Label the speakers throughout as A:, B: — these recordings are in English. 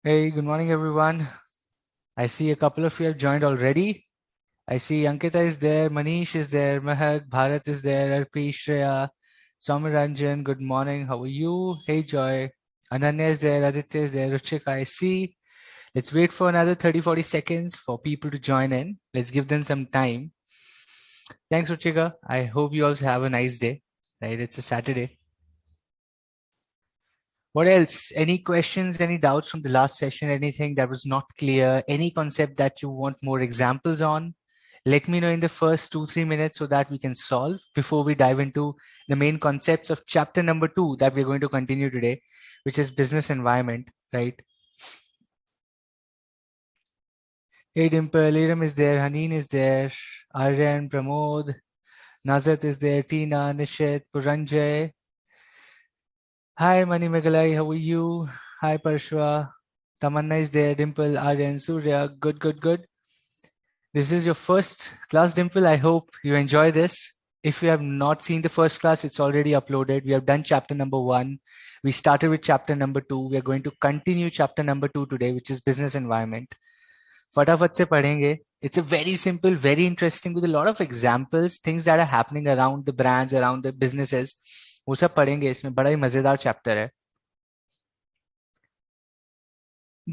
A: Hey, good morning, everyone. I see a couple of you have joined already. I see Ankita is there, Manish is there, Mahak, Bharat is there, Arpi, Shreya, Somaranjan, good morning. How are you? Hey, Joy. Ananya is there, Aditya is there, Ruchika, I see. Let's wait for another 30-40 seconds for people to join in. Let's give them some time. Thanks, Ruchika. I hope you also have a nice day. Right? It's a Saturday. What else? Any questions, any doubts from the last session? Anything that was not clear? Any concept that you want more examples on? Let me know in the first 2-3 minutes so that we can solve before we dive into the main concepts of chapter number 2 that we're going to continue today, which is business environment, right? Hey Dimple, Iram is there, Haneen is there, Aryan, Pramod, Nazat is there, Tina, Nishit, Puranjay. Hi Mani Megalai, how are you? Hi Parshwa. Tamanna is there, Dimple, Aryan, Surya. Good, good, good. This is your first class, Dimple. I hope you enjoy this. If you have not seen the first class, it's already uploaded. We have done chapter number 1. We started with chapter number 2. We are going to continue chapter number 2 today, which is business environment. फटाफट से पढ़ेंगे. It's a very simple, very interesting with a lot of examples, things that are happening around the brands, around the businesses. वो सब पढ़ेंगे इसमें. बड़ा ही मजेदार chapter है.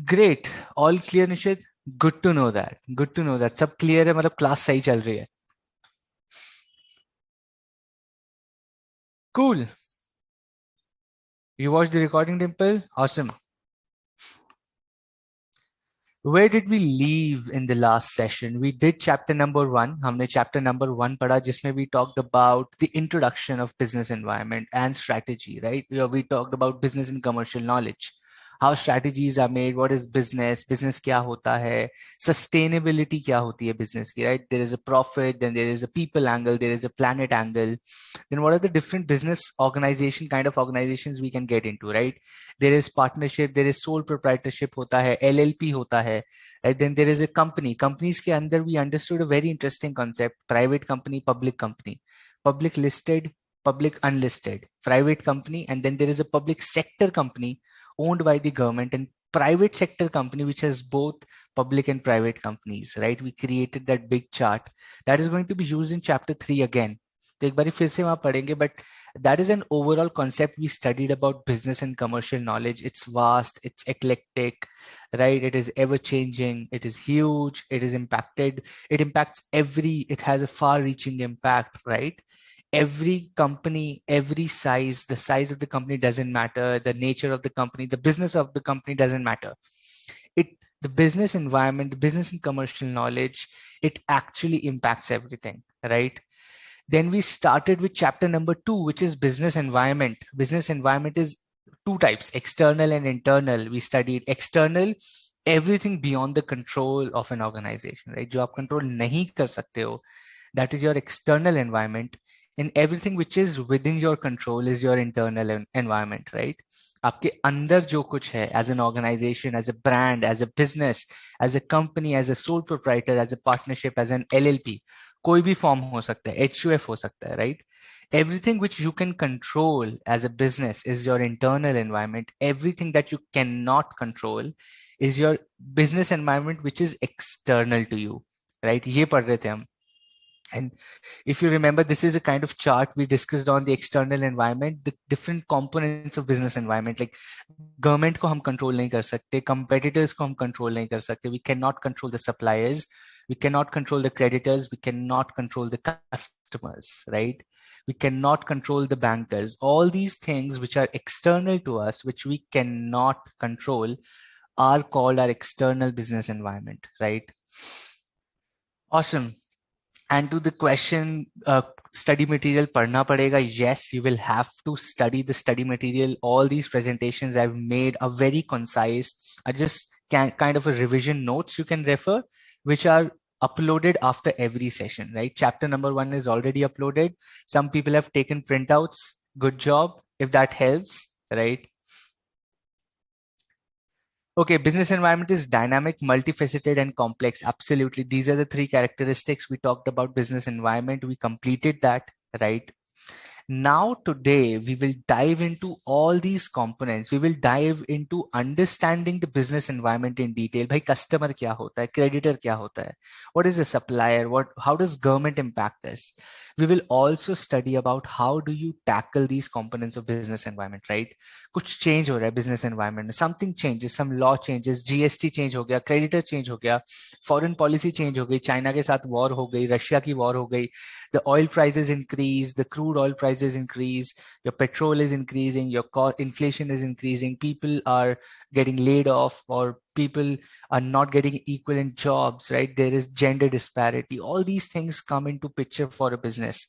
A: Great. All clear, Nishit? Good to know that. Good to know that. सब clear है, मतलब class सही चल रही है. Cool. You watched the recording, Dimple? Awesome. Where did we leave in the last session? We did chapter number 1. हमने chapter number 1 पढ़ा जिसमें we talked about the introduction of business environment and strategy, right? We talked about business and commercial knowledge. How strategies are made, what is business क्या होता है, sustainability क्या होती है business की, right? There is a profit, then there is a people angle, there is a planet angle. Then what are the different business organization kind of organizations we can get into, right? There is partnership, there is sole proprietorship होता है, LLP होता है, right? Then there is a company. Companies के अंदर we understood a very interesting concept: private company, public listed, public unlisted, private company, and then there is a public sector company owned by the government and private sector company which has both public and private companies, right? We created that big chart that is going to be used in chapter 3 again. तो एक बारी फिर से वहां पढ़ेंगे, but that is an overall concept we studied about business and commercial knowledge. It's vast, it's eclectic, right? It is ever changing, it is huge, it is impacted, it impacts it has a far reaching impact, right? Every company, every size, the size of the company doesn't matter, the nature of the company, the business of the company doesn't matter. The business environment, the business and commercial knowledge, it actually impacts everything, right? Then we started with chapter number 2, which is business environment. Business environment is 2 types, external and internal. We studied external, everything beyond the control of an organization, right? जो आप control नहीं कर सकते हो, that is your external environment. And everything which is within your control is your internal environment, right? आपके अंदर जो कुछ है, as an organization, as a brand, as a business, as a company, as a sole proprietor, as a partnership, as an LLP, कोई भी form हो सकता है, HUF हो सकता है, right? Everything which you can control as a business is your internal environment. Everything that you cannot control is your business environment, which is external to you, right? ये पढ़ रहे थे हम. And if you remember, this is a kind of chart we discussed on the external environment, the different components of business environment, like government को हम control नहीं कर सकते, competitors को हम control नहीं कर सकते, we cannot control the suppliers, we cannot control the creditors, we cannot control the customers, right? We cannot control the bankers. All these things which are external to us, which we cannot control, are called our external business environment, right? Awesome. And to the question, study material padna padega. Yes, you will have to study the study material. All these presentations I've made are very concise. I just kind of a revision notes you can refer, which are uploaded after every session, right? Chapter number 1 is already uploaded. Some people have taken printouts. Good job, if that helps, right? Okay, business environment is dynamic, multifaceted, and complex. Absolutely. These are the 3 characteristics we talked about business environment. We completed that, right? Now, today, we will dive into all these components. We will dive into understanding the business environment in detail. Bhai, customer kya hota hai? Creditor kya hota hai? What is a supplier? How does government impact us? We will also study about how do you tackle these components of business environment, right? कुछ change हो रहा है business environment में. Something changes, some law changes, GST change हो गया, creditor change हो गया, foreign policy change हो गई, China के साथ war हो गई, Russia की war हो गई, the oil prices increase, the crude oil prices increase, your petrol is increasing, your inflation is increasing, people are getting laid off, or people are not getting equivalent jobs, right? There is gender disparity. All these things come into picture for a business.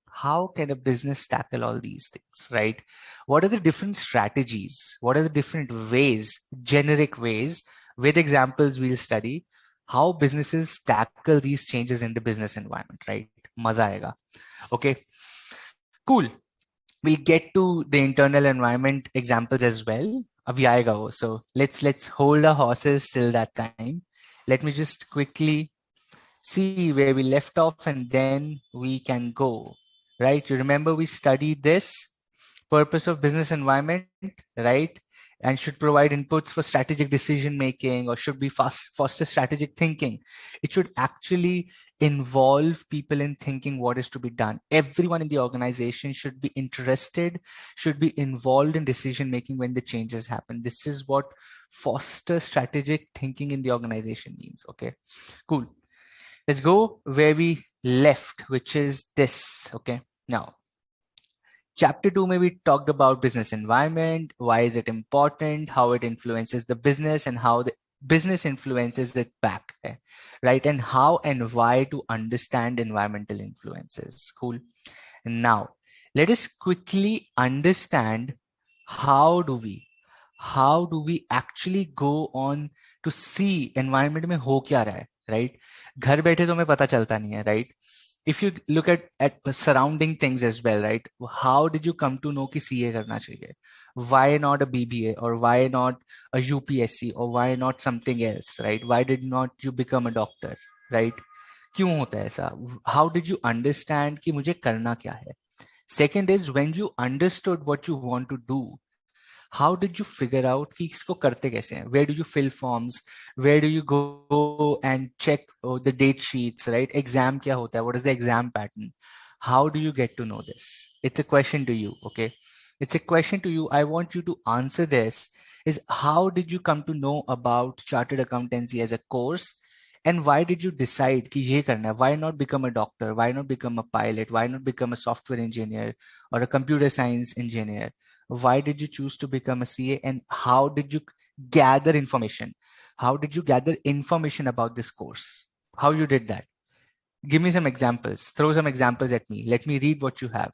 A: How can a business tackle all these things, right? What are the different strategies? What are the different ways, generic ways? With examples, we'll study how businesses tackle these changes in the business environment, right? Maza aega. Okay, cool. We'll get to the internal environment examples as well. Abhi aayega wo. So let's hold our horses till that time. Let me just quickly see where we left off and then we can go. Right? You remember we studied this purpose of business environment, right? And should provide inputs for strategic decision making, or should be foster strategic thinking. It should actually involve people in thinking what is to be done. Everyone in the organization should be interested, should be involved in decision making when the changes happen. This is what foster strategic thinking in the organization means. Okay, cool. Let's go where we left, which is this. Okay, now Chapter 2, maybe we talked about business environment, why is it important, how it influences the business, and how the business influences it back, right? And how and why to understand environmental influences. Cool. And now, let us quickly understand how do we actually go on to see environment में हो क्या रहा है, right? घर बैठे तो हमें पता चलता नहीं है, right? If you look at surrounding things as well, right? How did you come to know कि CA करना चाहिए? Why not a BBA, or why not a UPSC, or why not something else, right? Why did not you become a doctor, right? क्यों होता है ऐसा? How did you understand कि मुझे करना क्या है? Second is, when you understood what you want to do, how did you figure out कि इसको करते कैसे हैं? Where do you fill forms? Where do you go and check the date sheets, right? Exam क्या होता है? What is the exam pattern? How do you get to know this? It's a question to you, okay? It's a question to you. I want you to answer this is, how did you come to know about chartered accountancy as a course? And why did you decide कि ये करना है? Why not become a doctor? Why not become a pilot? Why not become a software engineer or a computer science engineer? Why did you choose to become a CA, and how did you gather information? How did you gather information about this course? How you did that? Give me some examples. Throw some examples at me. Let me read what you have.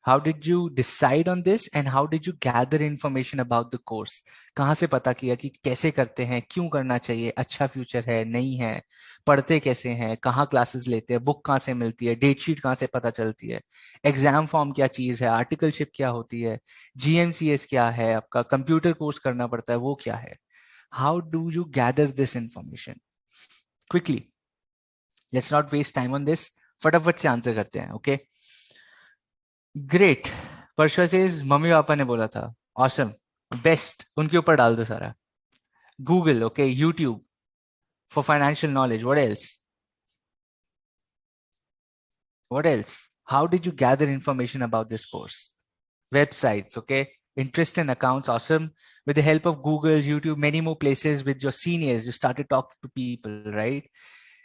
A: How did you decide on this, and how did you gather information about the course? कहाँ से पता किया कि कैसे करते हैं, क्यों करना चाहिए, अच्छा फ्यूचर है, नहीं है, पढ़ते कैसे हैं, कहाँ क्लासेस लेते हैं, बुक कहाँ से मिलती है, डेट शीट कहाँ से पता चलती है, एग्जाम फॉर्म क्या चीज है, आर्टिकलशिप क्या होती है, GMCS क्या है, आपका कंप्यूटर कोर्स करना पड़ता है, वो क्या है? How do you gather this information? Quickly, let's not waste time on this. फटाफट से आंसर करते हैं. Okay, great. परशुआ से मम्मी पापा ने बोला था. Awesome, best. उनके ऊपर डाल दो सारा. Google, okay, YouTube for financial knowledge. What else? What else? How did you gather information about this course? Websites, okay? Interest in accounts, awesome. With the help of Google, YouTube, many more places, with your seniors, you started talking to people, right?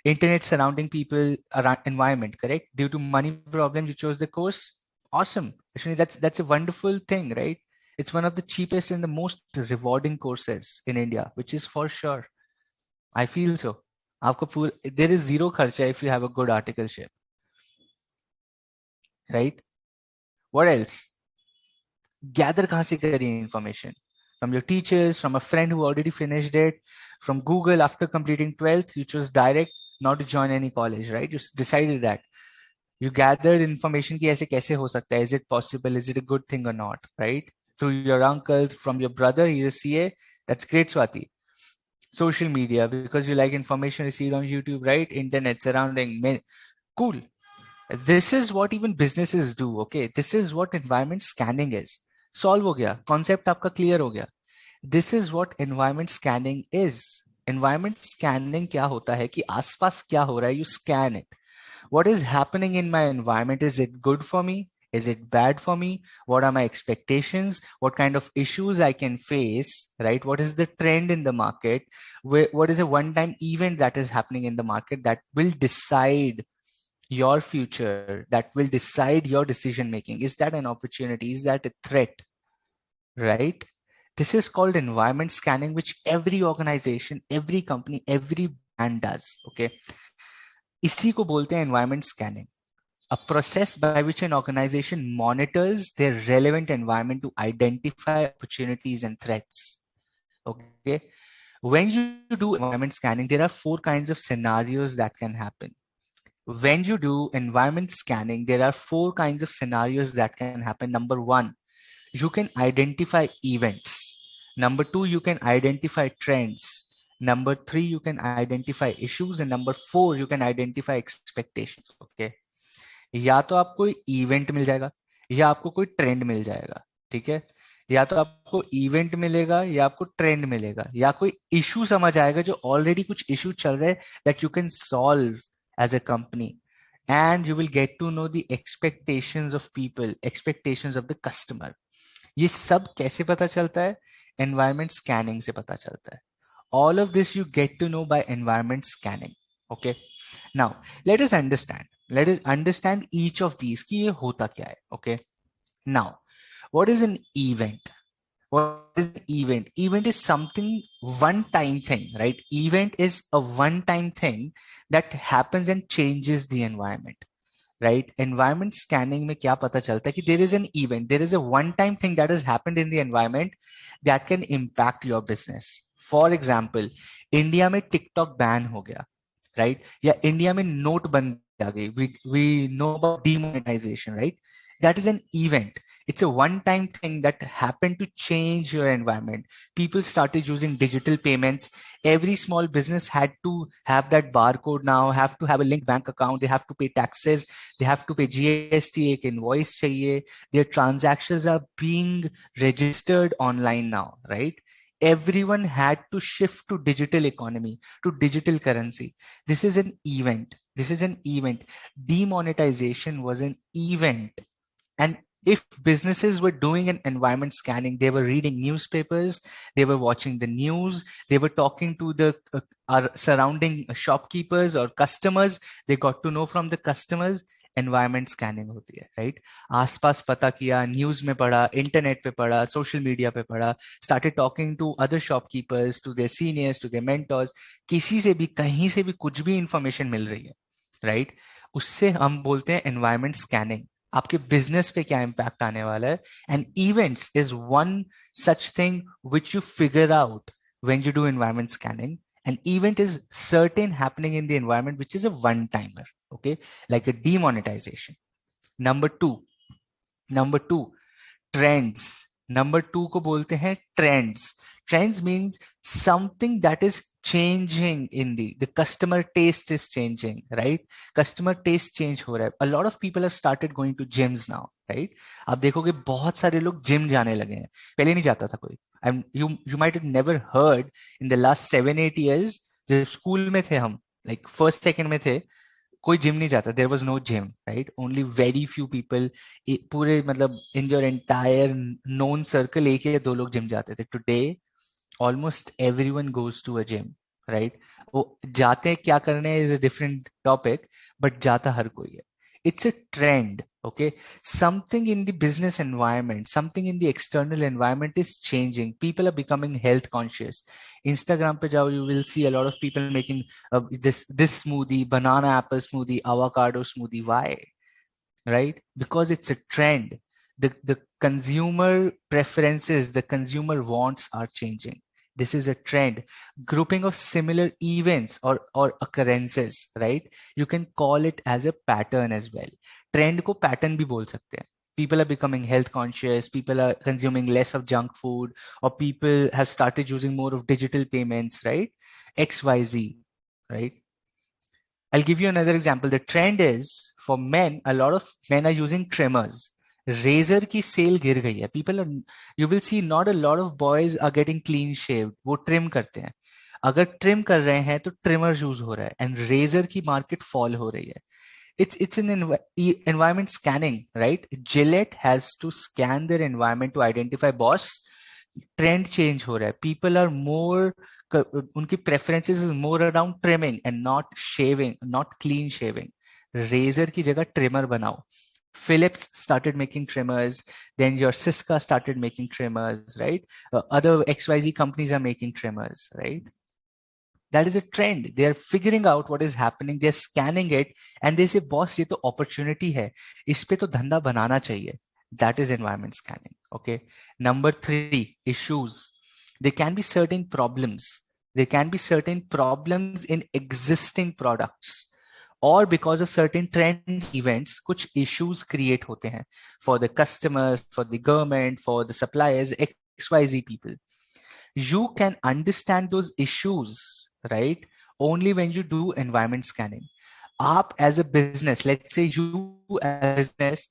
A: Internet surrounding people, around environment, correct? Due to money problems, you chose the course. Awesome. Actually, that's a wonderful thing, right? It's one of the cheapest and the most rewarding courses in India, which is for sure. I feel so. There is zero kharcha if you have a good articleship, right? What else? Gather kahan se kari information? From your teachers, from a friend who already finished it, from Google after completing 12th, you chose direct, not to join any college, right? You decided that. You gathered information ki aise kaise ho sakta hai? Is it possible? Is it a good thing or not, right? Through your uncle, from your brother, he's a CA. That's great, Swati. Social media, because you like information received on YouTube, right? Internet surrounding. Cool. This is what even businesses do. Okay, this is what environment scanning is. Solve हो गया, concept आपका clear हो गया. This is what environment scanning is. Environment scanning क्या होता है कि आसपास क्या हो रहा है, you scan it. What is happening in my environment? Is it good for me? Is it bad for me? What are my expectations? What kind of issues I can face, right? What is the trend in the market? What is a one-time event that is happening in the market that will decide your future, that will decide your decision making? Is that an opportunity? Is that a threat, right? This is called environment scanning, which every organization, every company, every brand does. Okay. इसी को बोलते हैं environment scanning. A process by which an organization monitors their relevant environment to identify opportunities and threats. Okay. When you do environment scanning, there are 4 kinds of scenarios that can happen. When you do environment scanning, there are 4 kinds of scenarios that can happen. Number 1, you can identify events. Number 2, you can identify trends. Number 3, you can identify issues. And number 4, you can identify expectations. Okay. या तो आपको event मिल जाएगा या आपको कोई trend मिल जाएगा. ठीक है. या तो आपको इवेंट मिलेगा या आपको ट्रेंड मिलेगा या कोई इशू समझ आएगा जो ऑलरेडी कुछ इशू चल रहे हैं that you can solve as a company. And you will get to know the expectations of people, expectations of the customer. ये सब कैसे पता चलता है? एनवायरमेंट स्कैनिंग से पता चलता है. All of this you get to know by environment scanning. Okay. Now let us understand each of these कि ये होता क्या है. Okay. Now what is an event? What is an event? Event is something one time thing, right? Event is a one time thing that happens and changes the environment. Right? Environment scanning में क्या पता चलता है कि there is an event, there is a one time thing that has happened in the environment that can impact your business. For example, India में TikTok ban हो गया, right? या इंडिया में नोटबंदी आ गई. We know about demonetization, right? That is an event. It's a one-time thing that happened to change your environment. People started using digital payments. Every small business had to have that barcode now, have to have a linked bank account. They have to pay taxes. They have to pay GST. एक invoice चाहिए. Their transactions are being registered online now, right? Everyone had to shift to digital economy, to digital currency. This is an event. This is an event. Demonetization was an event. And if businesses were doing an environment scanning, they were reading newspapers, they were watching the news, they were talking to the our surrounding shopkeepers or customers, they got to know from the customers. Environment scanning होती है, right? आसपास पता किया, news में पढ़ा, internet पे पढ़ा, social media पे पढ़ा, started talking to other shopkeepers, to their seniors, to their mentors. किसी से भी कहीं से भी कुछ भी इंफॉर्मेशन मिल रही है, राइट? उससे हम बोलते हैं एनवायरमेंट स्कैनिंग. आपके बिजनेस पे क्या इंपैक्ट आने वाला है? And events is one such thing which you figure out when you do environment scanning. An event is certain happening in the environment, which is a one-timer, okay, like a demonetization. Number two, trends. Number 2 को बोलते हैं trends. Trends means something that is changing in the customer taste is changing, right? Customer taste change हो रहा है. A lot of people have started going to gyms now, right? आप देखोगे बहुत सारे लोग जिम जाने लगे हैं. पहले नहीं जाता था कोई. And you might have never heard in the last 7-8 years, जब स्कूल में थे हम, like first second में थे, कोई जिम नहीं जाता. There was no gym, right? Only very few people, पूरे मतलब in your entire known circle 1 या 2 लोग जिम जाते थे. Today almost everyone goes to a gym, right? वो जाते हैं क्या करने is a different topic, but जाता हर कोई है. It's a trend, okay? Something in the business environment, something in the external environment is changing. People are becoming health conscious. Instagram pe jao, you will see a lot of people making this smoothie, banana apple smoothie, avocado smoothie. Why? Right? Because it's a trend. The consumer preferences, the consumer wants are changing. This is a trend. Grouping of similar events or occurrences, right? You can call it as a pattern as well. Trend ko pattern bhi bol sakte hain. People are becoming health conscious, people are consuming less of junk food, or people have started using more of digital payments, right? XYZ, right? I'll give you another example. The trend is for men, a lot of men are using trimmers. Razor की sale गिर गई है. People you will see not a lot of boys are getting clean shaved. वो trim करते हैं. अगर trim कर रहे हैं तो ट्रिमर यूज हो रहा है एंड रेजर की मार्केट फॉल हो रही है. It's an environment scanning, right? Gillette has to scan their environment to identify boss. Trend change हो रहा है. People are more, उनकी preferences is more around trimming and not shaving, not clean shaving. Razor की जगह trimmer बनाओ. Philips started making trimmers, then your Siska started making trimmers, right? Other XYZ companies are making trimmers, right? That is a trend. They are figuring out what is happening. They're scanning it and they say, boss, ये तो opportunity है. इस पे तो धंधा बनाना चाहिए. That is environment scanning. Okay. Number 3, issues. There can be certain problems. There can be certain problems in existing products. Or because of certain trends, events, कुछ issues create होते हैं for the customers, for the government, for the suppliers, XYZ people. You can understand those issues, right? Only when you do environment scanning. Aap as a business, let's say you as a business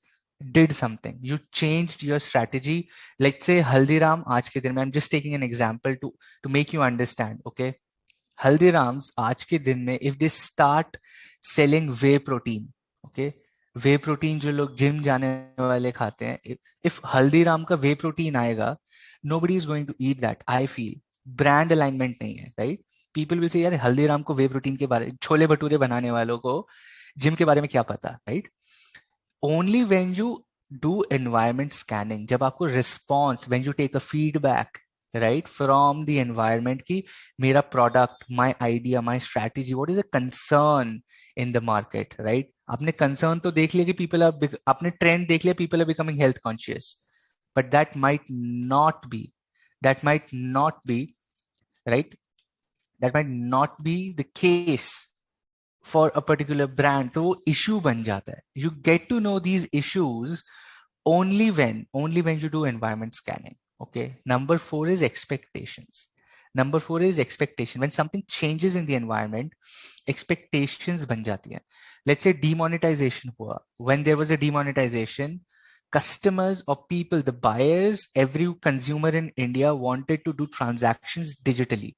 A: did something, you changed your strategy. Let's say Haldiram aaj ke din mein, I'm just taking an example to make you understand, okay? Haldiram's aaj ke din mein, if they start selling whey protein, okay? Whey protein जो लोग gym जाने वाले खाते हैं, if Haldiram का whey protein आएगा, nobody is going to eat that. I feel brand alignment नहीं है, right? People will say यार हल्दीराम को whey protein के बारे, छोले भटूरे बनाने वालों को जिम के बारे में क्या पता, right? Only when you do environment scanning, जब आपको response, when you take a feedback, right, from the environment की मेरा product, my idea, my strategy, what is a concern in the market, right? आपने concern तो देख लिया कि people are, आपने trend देख लिया, people are becoming health conscious, but that might not be, right? That might not be the case for a particular brand. तो वो issue बन जाता है. You get to know these issues only when you do environment scanning. Okay. Number 4 is expectations. When something changes in the environment, expectations बन जाती हैं. Let's say demonetization हुआ. When there was a demonetization, customers or people, the buyers, every consumer in India wanted to do transactions digitally.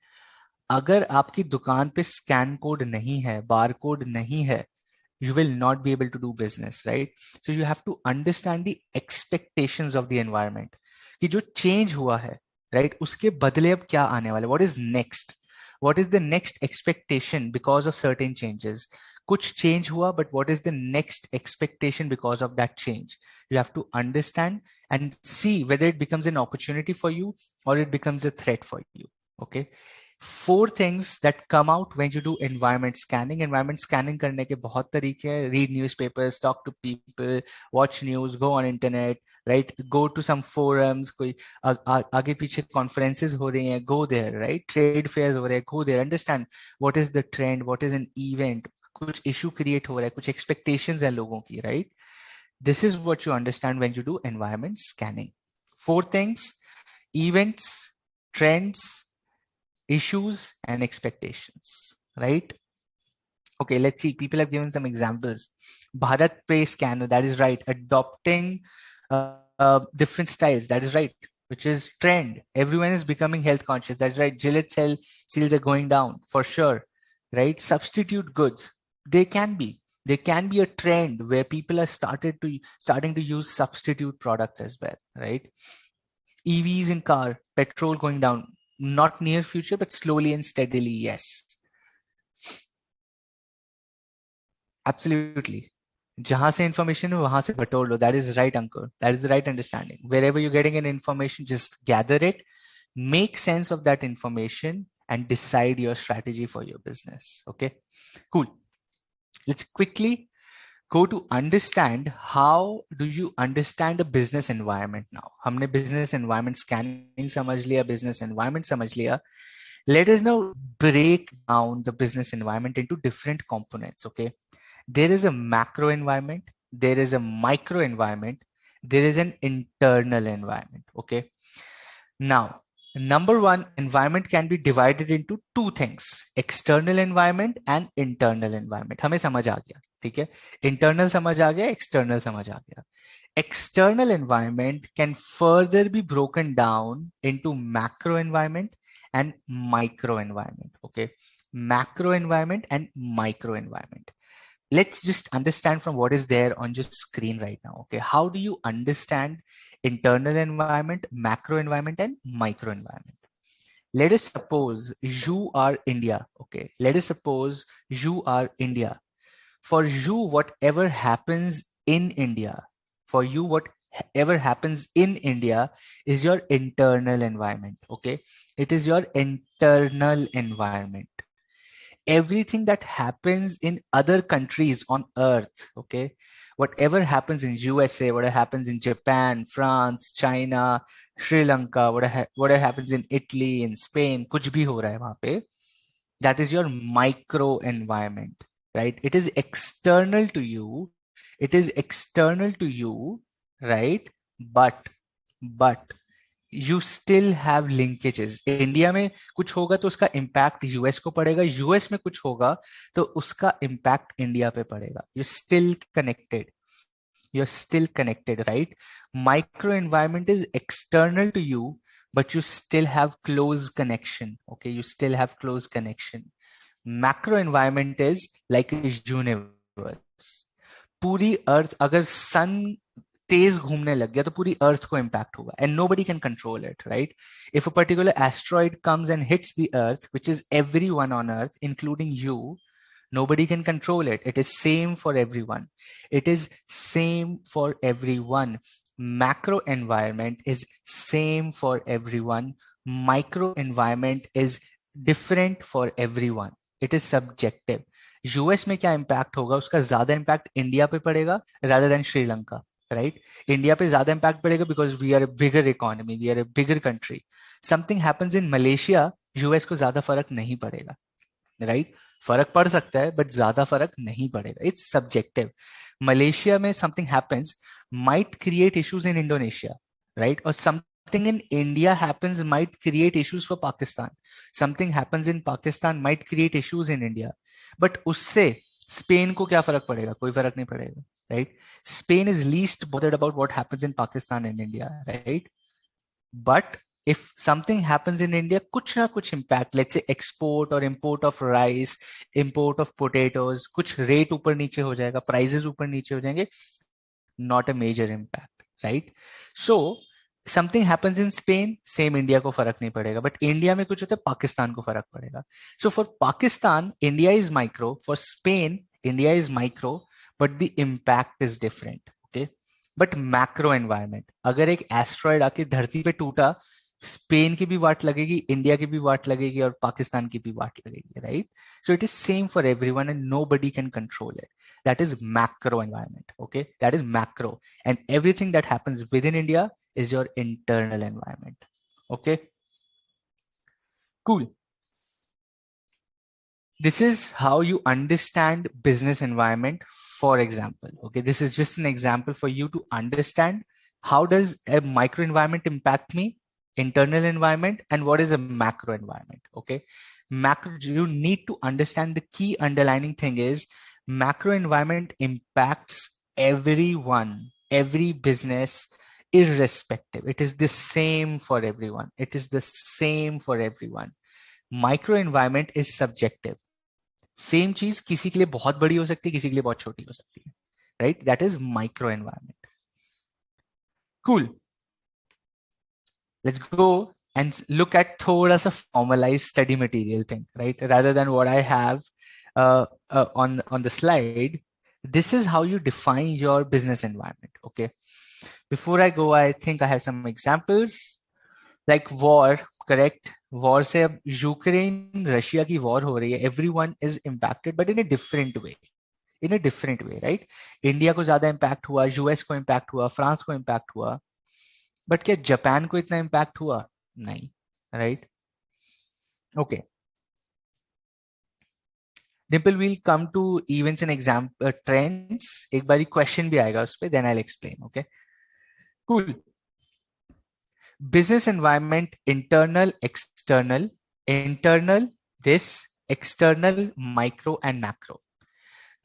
A: अगर आपकी दुकान पे scan code नहीं है, बार कोड नहीं है, you will not be able to do business, right? So you have to understand the expectations of the environment. कि जो change हुआ है, right? उसके बदले अब क्या आने वाला है? What is next? What is the next expectation because of certain changes? कुछ change हुआ, but what is the next expectation because of that change? You have to understand and see whether it becomes an opportunity for you or it becomes a threat for you. Okay. 4 things that come out when you do environment scanning. Environment scanning करने के बहुत तरीके हैं. Read newspapers, talk to people, watch news, go on internet, right? Go to some forums, कोई आगे पीछे conferences हो रही हैं, go there, right? Trade fairs हो रहे हैं, go there. Understand what is the trend, what is an event, कुछ issue create हो रहा है, कुछ expectations हैं लोगों की, right? This is what you understand when you do environment scanning. 4 things: events, trends, issues, and expectations, right? Okay, let's see. People have given some examples. Bharat Pay scanner, that is right. Adopting different styles, that is right, which is trend. Everyone is becoming health conscious, that's right. Gillette sales are going down for sure, right? Substitute goods, they can be a trend where people are starting to use substitute products as well, right? EVs in car, petrol going down, not near future, but slowly and steadily, yes. Absolutely. जहां से information है वहां से बटोर लो. That is right, Ankur. That is the right understanding. Wherever you're getting an information, just gather it, make sense of that information, and decide your strategy for your business. Okay, cool. Let's quickly go to understand how do you understand a business environment now. हमने business environment scanning समझ लिया, business environment समझ लिया. Let us now break down the business environment into different components. Okay, there is a macro environment, there is a micro environment, there is an internal environment. Okay, now Number one, environment can be divided into two things, external environment and internal environment. हमें समझ आ गया, ठीक है? Internal समझ आ गया, external समझ आ गया. External environment can further be broken down into macro environment and micro environment. Okay, macro environment and micro environment. Let's just understand from what is there on your screen right now. Okay, how do you understand internal environment, macro environment, and micro environment? Let us suppose you are India. Okay, let us suppose you are India. For you, whatever happens in India, for you, whatever happens in India is your internal environment. Okay, it is your internal environment. Everything that happens in other countries on earth, okay, whatever happens in USA, whatever happens in Japan, France, China, Sri Lanka, whatever happens in Italy, in Spain, कुछ भी हो रहा है वहां पे, that is your micro environment, right? It is external to you, it is external to you, right? But you still have linkages. India में कुछ होगा तो उसका इम्पैक्ट यूएस को पड़ेगा, यूएस में कुछ होगा तो उसका इम्पैक्ट इंडिया पे पड़ेगा. You still connected, you are still connected, right? Micro environment is external to you, but you still have close connection. Okay, you still have close connection. Macro environment is like a universe. पूरी अर्थ, अगर सन तेज घूमने लग गया तो पूरी अर्थ को impact होगा, and nobody can control it, right? If a particular asteroid comes and hits the earth, which is everyone on earth including you, nobody can control it. It is same for everyone. It is same for everyone. Macro environment is same for everyone. Micro environment is different for everyone. It is subjective. US में क्या impact होगा, उसका ज्यादा impact India पे पड़ेगा rather than Sri Lanka, right? India पे ज्यादा impact पड़ेगा because we are a bigger economy, we are a bigger country. Something happens in Malaysia, US को ज्यादा फर्क नहीं पड़ेगा, राइट? फर्क पड़ सकता है बट ज्यादा फर्क नहीं पड़ेगा. It's subjective. मलेशिया में something happens might create issues in Indonesia, right? और something in India happens might create issues for Pakistan. Something happens in Pakistan might create issues in India. But उससे Spain को क्या फर्क पड़ेगा? कोई फर्क नहीं पड़ेगा, right? Spain is least bothered about what happens in Pakistan and India, right? But if something happens in India, कुछ ना कुछ impact, let's say export or import of rice, import of potatoes, कुछ rate ऊपर नीचे हो जाएगा, prices ऊपर नीचे हो जाएंगे, not a major impact, right? So something happens in Spain, same India को फर्क नहीं पड़ेगा, बट इंडिया में कुछ होता है पाकिस्तान को फर्क पड़ेगा. So for Pakistan India is micro, for Spain India is micro, but the impact is different. Okay, but macro environment, अगर एक एस्ट्रॉइड आके धरती पे टूटा, स्पेन की भी वाट लगेगी, इंडिया की भी वाट लगेगी और पाकिस्तान की भी वाट लगेगी, right? So it is same for everyone and nobody can control it. That is macro environment. Okay, that is macro, and everything that happens within India is your internal environment. Okay, cool. This is how you understand business environment. For example, okay, this is just an example for you to understand how does a micro environment impact me, internal environment, and what is a macro environment. Okay, macro, you need to understand the key underlining thing is macro environment impacts everyone, every business, irrespective. It is the same for everyone. It is the same for everyone. Micro environment is subjective. Same चीज किसी के लिए बहुत बड़ी हो सकती है, किसी के लिए बहुत छोटी हो सकती है, right? That is micro environment. Cool. Let's go and look at थोड़ा सा formalized study material thing, right? Rather than what I have on the slide. This is how you define your business environment. Okay. Before I go, I think I have some examples. Like war, correct? War से अब Ukraine Russia की war हो रही है, everyone is impacted but in a different way. In a different way, right? India को ज्यादा impact हुआ, US को इम्पैक्ट हुआ, फ्रांस को इम्पैक्ट हुआ, बट क्या जापान को इतना इम्पैक्ट हुआ? नहीं, right? Okay, Dimple will come to events and exam trends. एक बारी क्वेश्चन भी आएगा उस पर, then I will explain. Okay, cool. Business environment, internal, external, internal, this, external, micro and macro.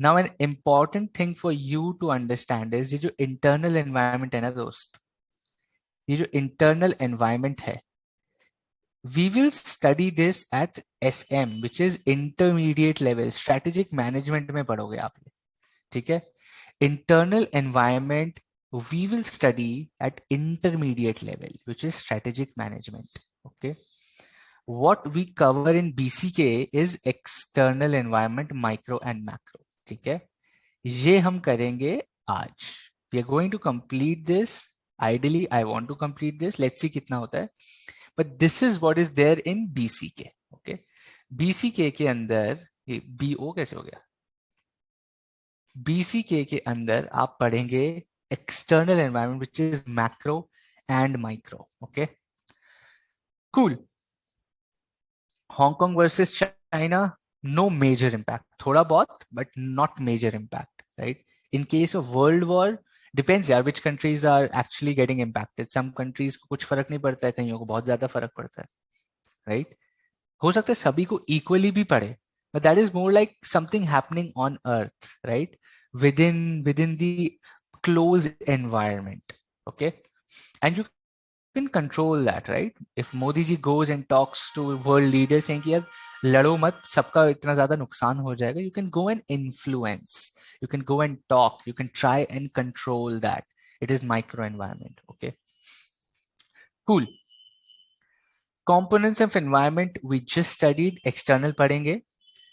A: Now an important thing for you to understand is ये जो internal environment है ना दोस्त, ये जो internal environment है, we will study this at SM, which is intermediate level, strategic management में पढ़ोगे आप ये, ठीक है? Internal environment we will study at intermediate level, which is strategic management. Okay. What we cover in BCK is external environment, micro and macro. ठीक है, ये हम करेंगे आज. We are going to complete this. Ideally, I want to complete this. Let's see कितना होता है. But this is what is there in BCK. Okay. BCK के अंदर ये BO कैसे हो गया? BCK के अंदर आप पढ़ेंगे external environment, which is macro and micro. Okay. Cool. Hong Kong versus China, no major impact. थोड़ा बहुत, but not major impact, right? In case of world war, depends यार which countries are actually getting impacted. Some countries को कुछ फर्क नहीं पड़ता है, कईयों को बहुत ज्यादा फर्क पड़ता है, right? हो सकता है सभी को equally भी पड़े, but that is more like something happening on earth, right? Within the closed environment, okay? And you can control that, right? If Modi ji goes and talks to world leaders saying कि यार लड़ो मत, सबका इतना ज्यादा नुकसान हो जाएगा, you can go and influence, you can go and talk, you can try and control that. It is micro environment. Okay, cool. Components of environment we just studied, external padenge,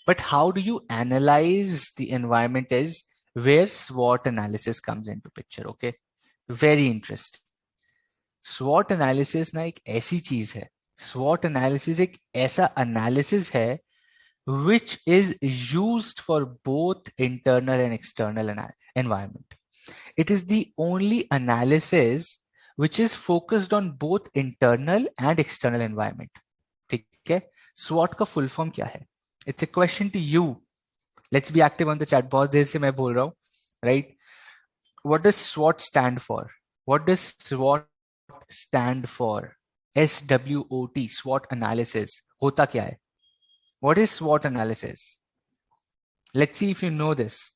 A: but how do you analyze the environment is where SWOT analysis comes into picture. Okay, very interesting. SWOT analysis ना एक ऐसी चीज है, SWOT analysis एक ऐसा analysis है which is used for both internal and external environment. It is the only analysis which is focused on both internal and external environment. ठीक है, SWOT का full form क्या है? It's a question to you. Let's be active on the chat. बहुत देर से मैं बोल रहा हूँ, right? What does SWOT stand for? What does SWOT stand for? SWOT, SWOT analysis. होता क्या है? What is SWOT analysis? Let's see if you know this.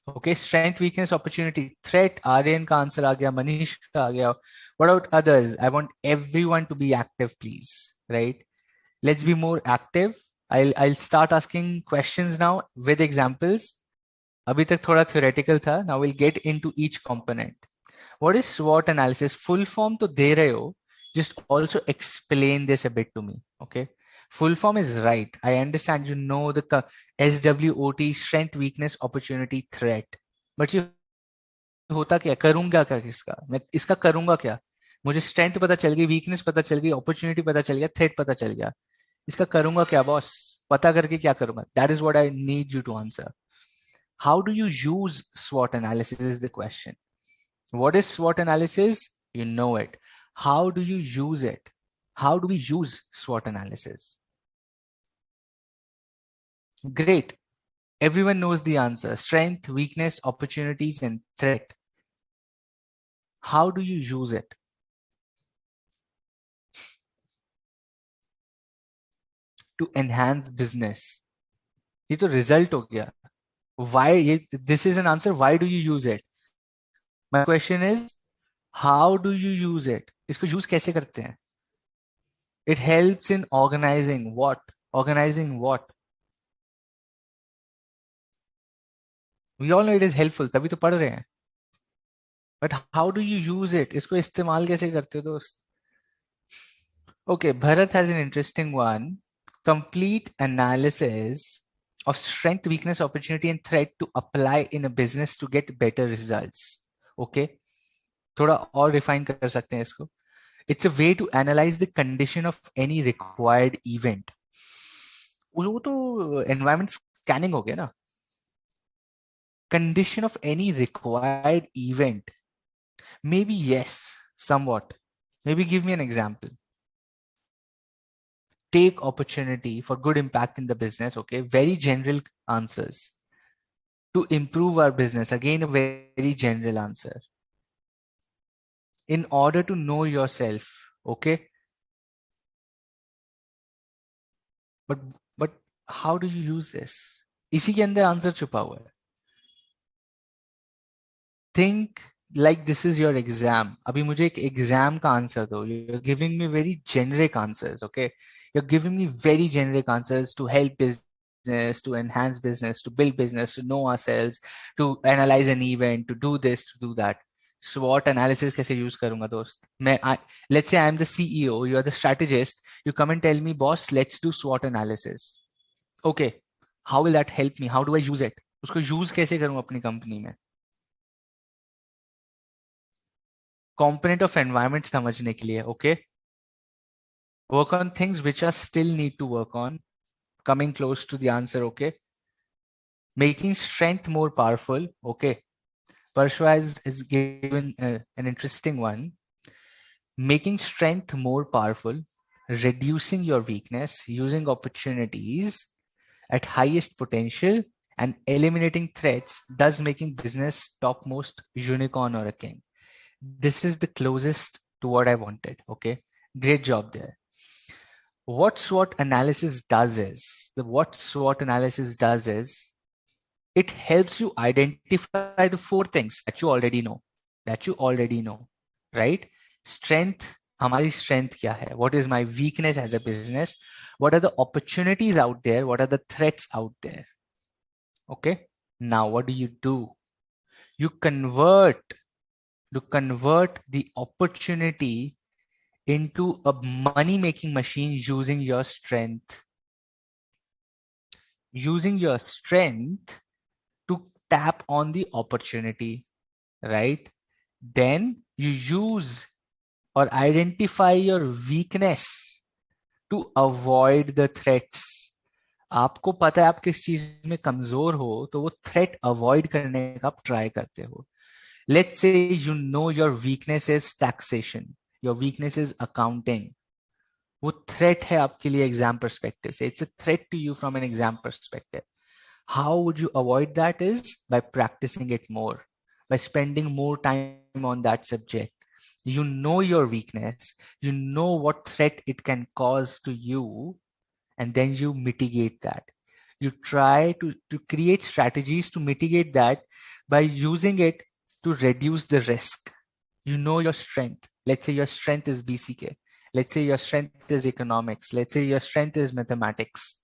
A: Okay, strength, weakness, opportunity, threat. Aryan का आंसर आ गया, मनीष का आ गया. What about others? I want everyone to be active, please. Right? Let's be more active. I'll start asking questions now with examples. अभी तक थोड़ा theoretical था. Now we'll get into each component. What is SWOT analysis? Full form तो दे रहे हो. Just also explain this a bit to me. Okay. Full form is right. I understand you know the SWOT, strength, weakness, opportunity, threat. But ये होता क्या? करूंगा क्या इसका? मैं इसका करूंगा क्या? मुझे स्ट्रेंथ पता चल गई, वीकनेस पता चल गई, अपॉर्चुनिटी पता चल गया, थ्रेट पता चल गया. इसका करूंगा क्या बॉस? पता करके क्या करूंगा? That is what I need you to answer. How do you use SWOT analysis is the question. What is SWOT analysis? You know it. How do you use it? How do we use SWOT analysis? Great. Everyone knows the answer. Strength, weakness, opportunities, and threat. How do you use it? To enhance business. ये तो result हो गया. Why? This is an answer. Why do you use it? My question is, how do you use it? इसको use कैसे करते हैं? It helps in organizing what? Organizing what? We all know it is helpful. तभी तो पढ़ रहे हैं. But how do you use it? इसको इस्तेमाल कैसे करते हो दोस्त? Okay, Bharat has an interesting one. Complete analysis of strength, weakness, opportunity, and threat to apply in a business to get better results. Okay, थोड़ा और refine कर सकते हैं इसको. It's a way to analyze the condition of any required event. वो तो environment scanning हो गया ना. Condition of any required event. Maybe yes, somewhat. Maybe give me an example. Take opportunity for good impact in the business. Okay, very general answers. To improve our business, again a very general answer. in order to know yourself. Okay. But but how do you use this? इसी के अंदर answer छुपा हुआ है. Think like this is your exam. अभी मुझे एक exam का आंसर दो. You're giving me very generic answers. Okay, you're giving me very generic answers to help business, to enhance business, to build business, to know ourselves, to analyze an event, to do this, to do that. SWOT analysis कैसे use करूंगा दोस्त? Let's say I am the CEO, you are the strategist. You come and tell me, boss, let's do SWOT analysis. Okay, how will that help me? How do I use it? उसको use कैसे करूं अपनी company में? Component of environment समझने के लिए. Okay, work on things which are still need to work on. Coming close to the answer. Okay, making strength more powerful. Okay, Parshva is given an interesting one. Making strength more powerful, reducing your weakness, using opportunities at highest potential, and eliminating threats, thus making business topmost unicorn or a king. This is the closest to what I wanted. Okay, great job there. What SWOT analysis does is, it helps you identify the 4 things that you already know, right? Strength, हमारी strength क्या है? What is my weakness as a business? What are the opportunities out there? What are the threats out there? Okay, now what do? You convert the opportunity into a money-making machine using your strength. Using your strength to tap on the opportunity, right? Then you use or identify your weakness to avoid the threats. आपको पता है आप किस चीज में कमजोर हो तो वो थ्रेट अवॉइड करने का आप ट्राई करते हो. Let's say you know your weakness is taxation, your weakness is accounting. वो थ्रेट है आपके लिए एग्जाम पर्सपेक्टिव से. It's a threat to you from an exam perspective. How would you avoid that is by practicing it more, by spending more time on that subject. You know your weakness, you know what threat it can cause to you, and then you mitigate that. You try to create strategies to mitigate that by using it to reduce the risk. You know your strength. Let's say your strength is BCK. Let's say your strength is economics. Let's say your strength is mathematics.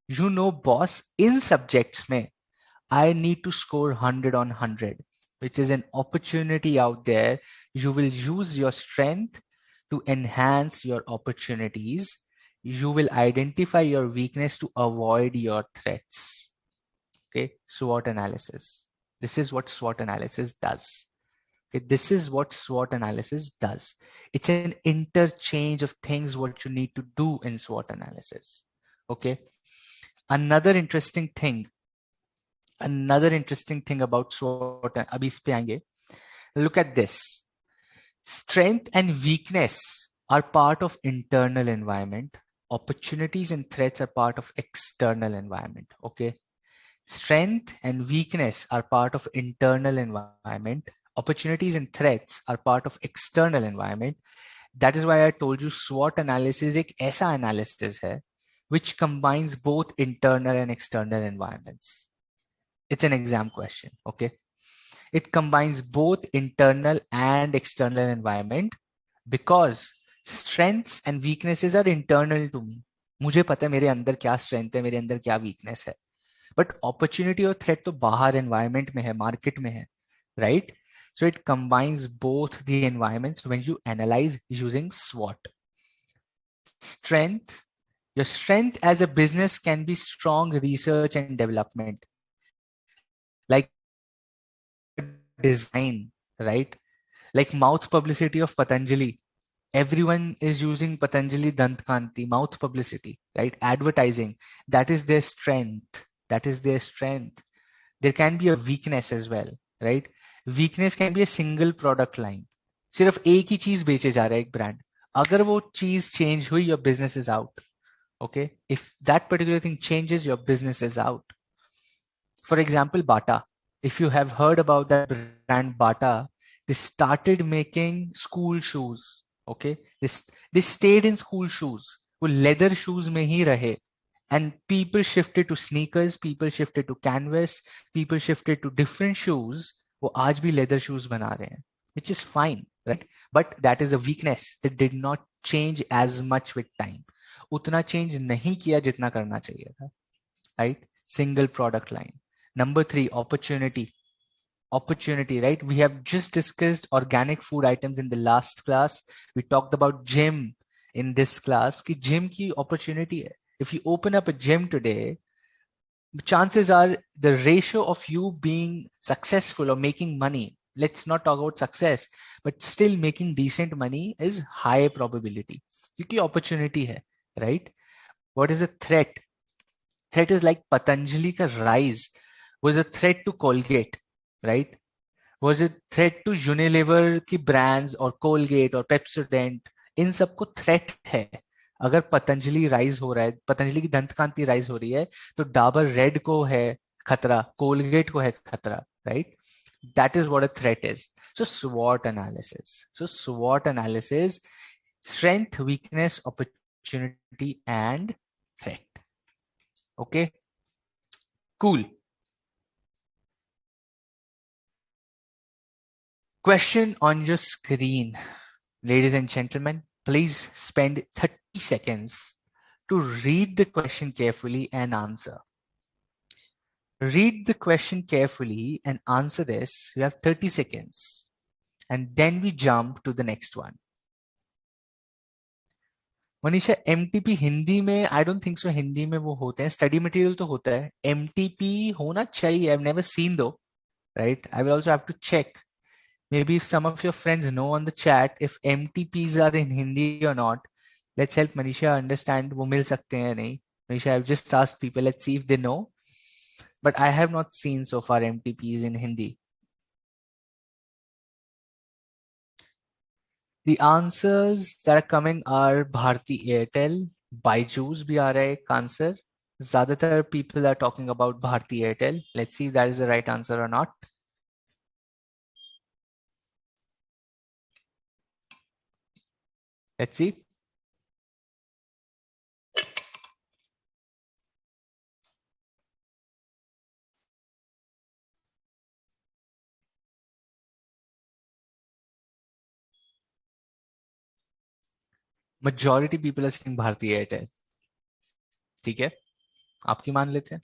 A: You know, boss, in subjects mein, I need to score 100 on 100, which is an opportunity out there. You will use your strength to enhance your opportunities. You will identify your weakness to avoid your threats. Okay, SWOT analysis. This is what SWOT analysis does. Okay, this is what SWOT analysis does. It's an interchange of things what you need to do in SWOT analysis. Okay. Another interesting thing about SWOT, abhi is pe aayenge. Look at this. Strength and weakness are part of internal environment. Opportunities and threats are part of external environment. Okay. Strength and weakness are part of internal environment. Opportunities and threats are part of external environment. That is why I told you SWOT analysis एक ऐसा analysis है which combines both internal and external environments. It's an exam question, okay? It combines both internal and external environment because strengths and weaknesses are internal to me. मुझे पता है मेरे अंदर क्या strength है, मेरे अंदर क्या weakness है. But opportunity और threat तो बाहर environment में है, market में है, right? So it combines both the environments when you analyze using SWOT. Strength. Your strength as a business can be strong research and development, like a design, right? Like mouth publicity of Patanjali. Everyone is using Patanjali Dantkanti, mouth publicity, right? Advertising. That is their strength. There can be a weakness as well, right? Weakness can be a single product line. सिर्फ एक ही चीज बेचे जा रहा है एक brand. अगर वो चीज चेंज हुई, your business is out. Okay, if that particular thing changes, your business is out. For example, Bata. If you have heard about that brand Bata, They started making school shoes. Okay, they stayed in school shoes. वो leather shoes में ही रहे. And people shifted to sneakers, people shifted to canvas, people shifted to different shoes. वो आज भी leather shoes बना रहे हैं, which is fine, right? But that is a weakness. They did not change as much with time. उतना change नहीं किया जितना करना चाहिए था, right? Single product line. Number 3, opportunity, right? We have just discussed organic food items in the last class. We talked about gym in this class. कि gym की opportunity है. If you open up a gym today, chances are the ratio of you being successful or making money, let's not talk about success, but still making decent money is high probability. क्योंकि opportunity है, right? What is a threat? Threat is like Patanjali ka rise was a threat to Colgate, right? Was a threat to Unilever की brands और Colgate और Pepsodent. इन सबको threat है. अगर Patanjali rise हो रहा है, पतंजलि की दंत कांति राइज हो रही है, तो डाबर रेड को है खतरा, कोलगेट को है खतरा, right? That is what a threat is. So SWOT analysis. So SWOT analysis, strength, weakness, opportunity, and threat. Okay, cool. Question on your screen, ladies and gentlemen. Please spend 30 seconds to read the question carefully and answer. Read the question carefully and answer this. You have 30 seconds. And then we jump to the next one. Manisha, MTP Hindi में, I don't think so Hindi में वो होते हैं. Study material तो होता है. MTP होना चाहिए. I've never seen though, right? I will also have to check. Maybe if some of your friends know on the chat if MTPs are in Hindi or not. Let's help Manisha understand वो मिल सकते हैं या नहीं. Manisha, I've just asked people. Let's see if they know. But I have not seen so far MTPs in Hindi. The answers that are coming are Bharti Airtel, Byju's bhi aa raha hai ek answer. Zyadatar people are talking about Bharti Airtel. Let's see if that is the right answer or not. Let's see. Majority people are saying Bharti Airtel. ठीक है, आपकी मान लेते हैं.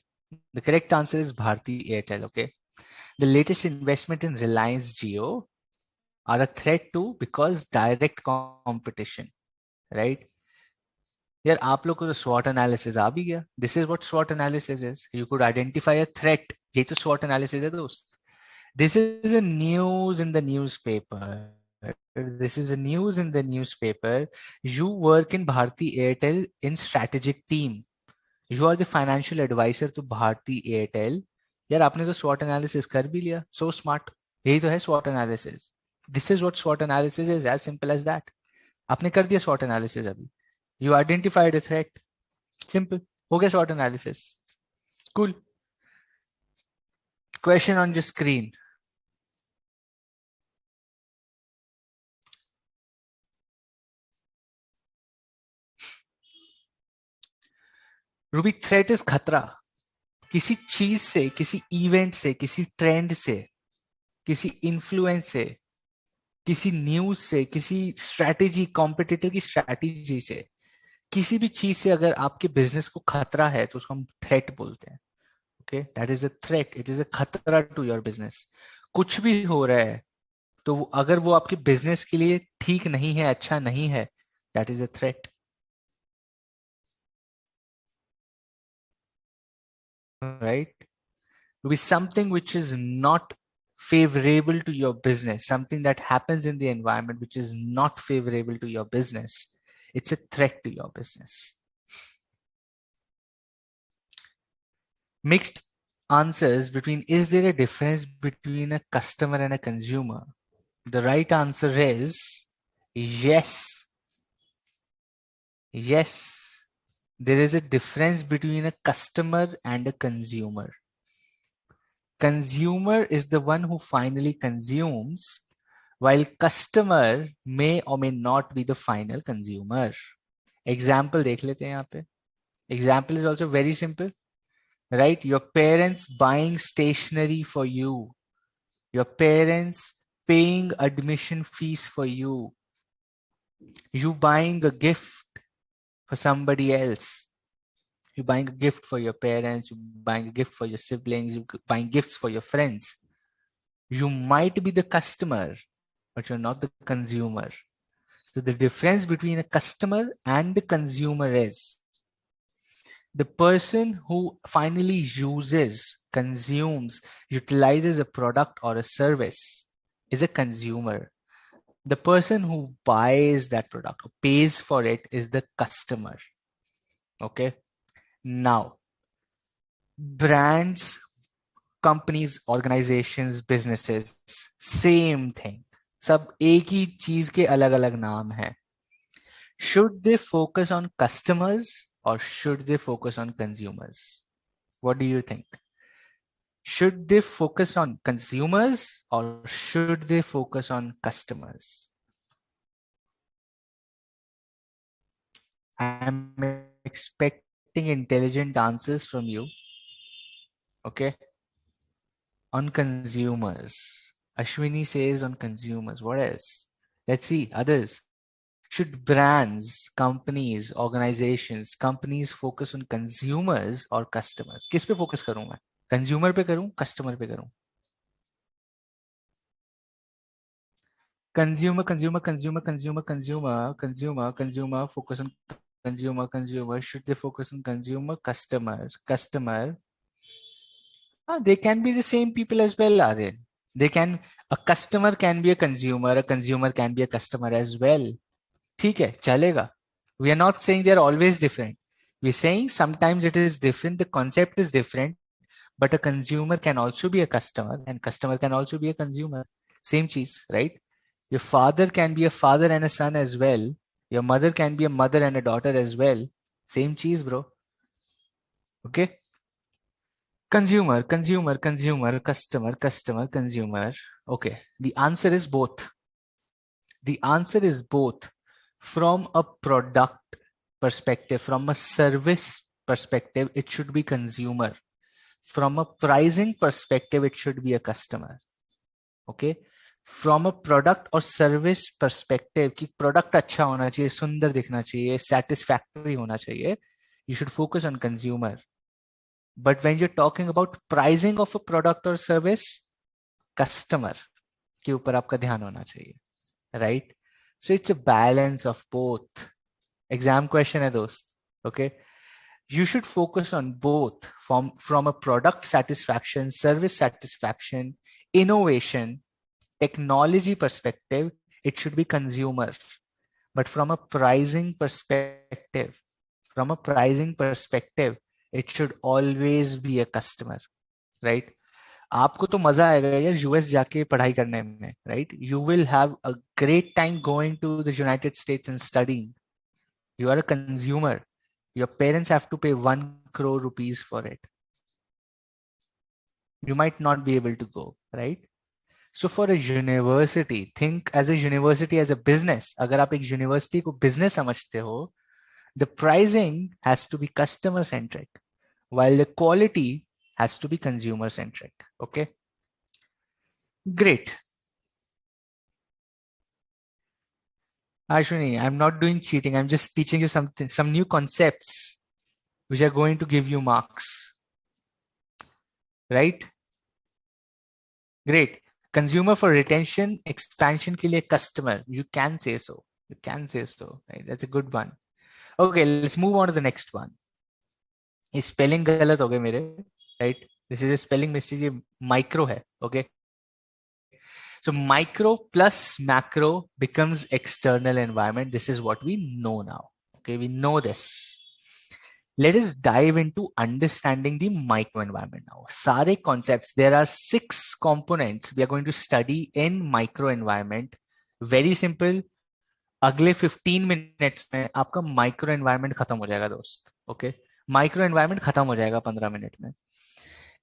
A: The correct answer is Bharti Airtel. Okay. The latest investment in Reliance Jio are a threat to because direct competition, right? यार आप लोग को तो SWOT analysis आ भी गया. This is what SWOT analysis is. You could identify a threat. ये तो SWOT analysis है दोस्त. This is a news in the newspaper. This is a news in the newspaper. You work in Bharti Airtel in strategic team. You are the financial advisor to Bharti Airtel. यार आपने तो SWOT analysis कर भी लिया. So smart. यही तो है SWOT analysis. This is what SWOT analysis is, as simple as that. आपने कर दिया SWOT analysis अभी. You identified a threat. Simple. हो गया SWOT analysis. Cool. Question on your screen. Ruby, threat is खतरा. किसी चीज से, किसी इवेंट से, किसी ट्रेंड से, किसी इन्फ्लुएंस से, किसी न्यूज से, किसी स्ट्रैटेजी, कॉम्पिटिटर की स्ट्रैटेजी से, किसी भी चीज से अगर आपके बिजनेस को खतरा है तो उसको हम थ्रेट बोलते हैं. Okay, that is a threat. It is a खतरा टू योर बिजनेस. कुछ भी हो रहा है तो अगर वो आपके बिजनेस के लिए ठीक नहीं है, अच्छा नहीं है, that is a threat. Right? To be something which is not favorable to your business, something that happens in the environment which is not favorable to your business, it's a threat to your business. Mixed answers between, is there a difference between a customer and a consumer? The right answer is yes. Yes. There is a difference between a customer and a consumer. Consumer is the one who finally consumes, while customer may or may not be the final consumer. Example देख लेते हैं यहाँ पे. Example is also very simple, right? Your parents buying stationery for you. Your parents paying admission fees for you. You buying a gift for somebody else. You're buying a gift for your parents. You're buying a gift for your siblings. You're buying gifts for your friends. You might be the customer, but you're not the consumer. So the difference between a customer and the consumer is the person who finally uses, consumes, utilizes a product or a service is a consumer. The person who buys that product or pays for it is the customer. Okay. Now, brands, companies, organizations, businesses, same thing. सब एक ही चीज के अलग अलग नाम हैं. Should they focus on customers or should they focus on consumers? What do you think? Should they focus on consumers or should they focus on customers? I'm expecting intelligent answers from you. Okay. On consumers. Ashwini says on consumers. What else? Let's see. Others. Should brands, companies, organizations, companies focus on consumers or customers? किस पे focus करूं मैं? Consumer पे करूं, customer पे करूं? Consumer, consumer, consumer, consumer, consumer, consumer, consumer, focus on consumer, consumer. Should they focus on consumer, customers, customer? They can be the same people as well, Aryan. They can, a customer can be a consumer can be a customer as well. ठीक है, चलेगा. We are not saying they are always different. We're saying sometimes it is different. The concept is different, but a consumer can also be a customer and customer can also be a consumer. Same cheese, right? Your father can be a father and a son as well. Your mother can be a mother and a daughter as well. Same cheese, bro. Okay. Consumer, consumer, consumer, customer, customer, consumer. Okay. The answer is both. The answer is both. From a product perspective, from a service perspective, it should be consumer. From a pricing perspective, it should be a customer. Okay. From a product or service perspective, कि product अच्छा होना चाहिए, सुंदर दिखना चाहिए, satisfactory होना चाहिए, you should focus on consumer. But when you're talking about pricing of a product or service, customer के ऊपर आपका ध्यान होना चाहिए, right? So it's a balance of both. Exam question है दोस्त. Okay. You should focus on both from a product satisfaction, service satisfaction, innovation, technology perspective, it should be consumer. But from a pricing perspective, it should always be a customer, right? आपको तो मजा आएगा यार US जाके पढ़ाई करने में, right? You will have a great time going to the United States and studying. You are a consumer. Your parents have to pay 1 crore rupees for it. You might not be able to go, right? So for a university, think as a university as a business. अगर आप एक university को business समझते हो, the pricing has to be customer centric, while the quality has to be consumer centric. Okay. Great. Ashwini, I'm not doing cheating. I'm just teaching you something, some new concepts which are going to give you marks. Right? Great. Consumer for retention, expansion के लिए customer. You can say so. You can say so. Right? That's a good one. Okay, let's move on to the next one. ये spelling गलत हो गए मेरे. Right? This is a spelling mistake. ये micro है. Okay. So micro plus macro becomes external environment. This is what we know now. Okay, we know this. Let us dive into understanding the micro environment now. Sare concepts, there are 6 components we are going to study in micro environment. Very simple. अगले 15 minutes में आपका micro environment खत्म हो जाएगा दोस्त. Okay, micro environment खत्म हो जाएगा 15 minute में.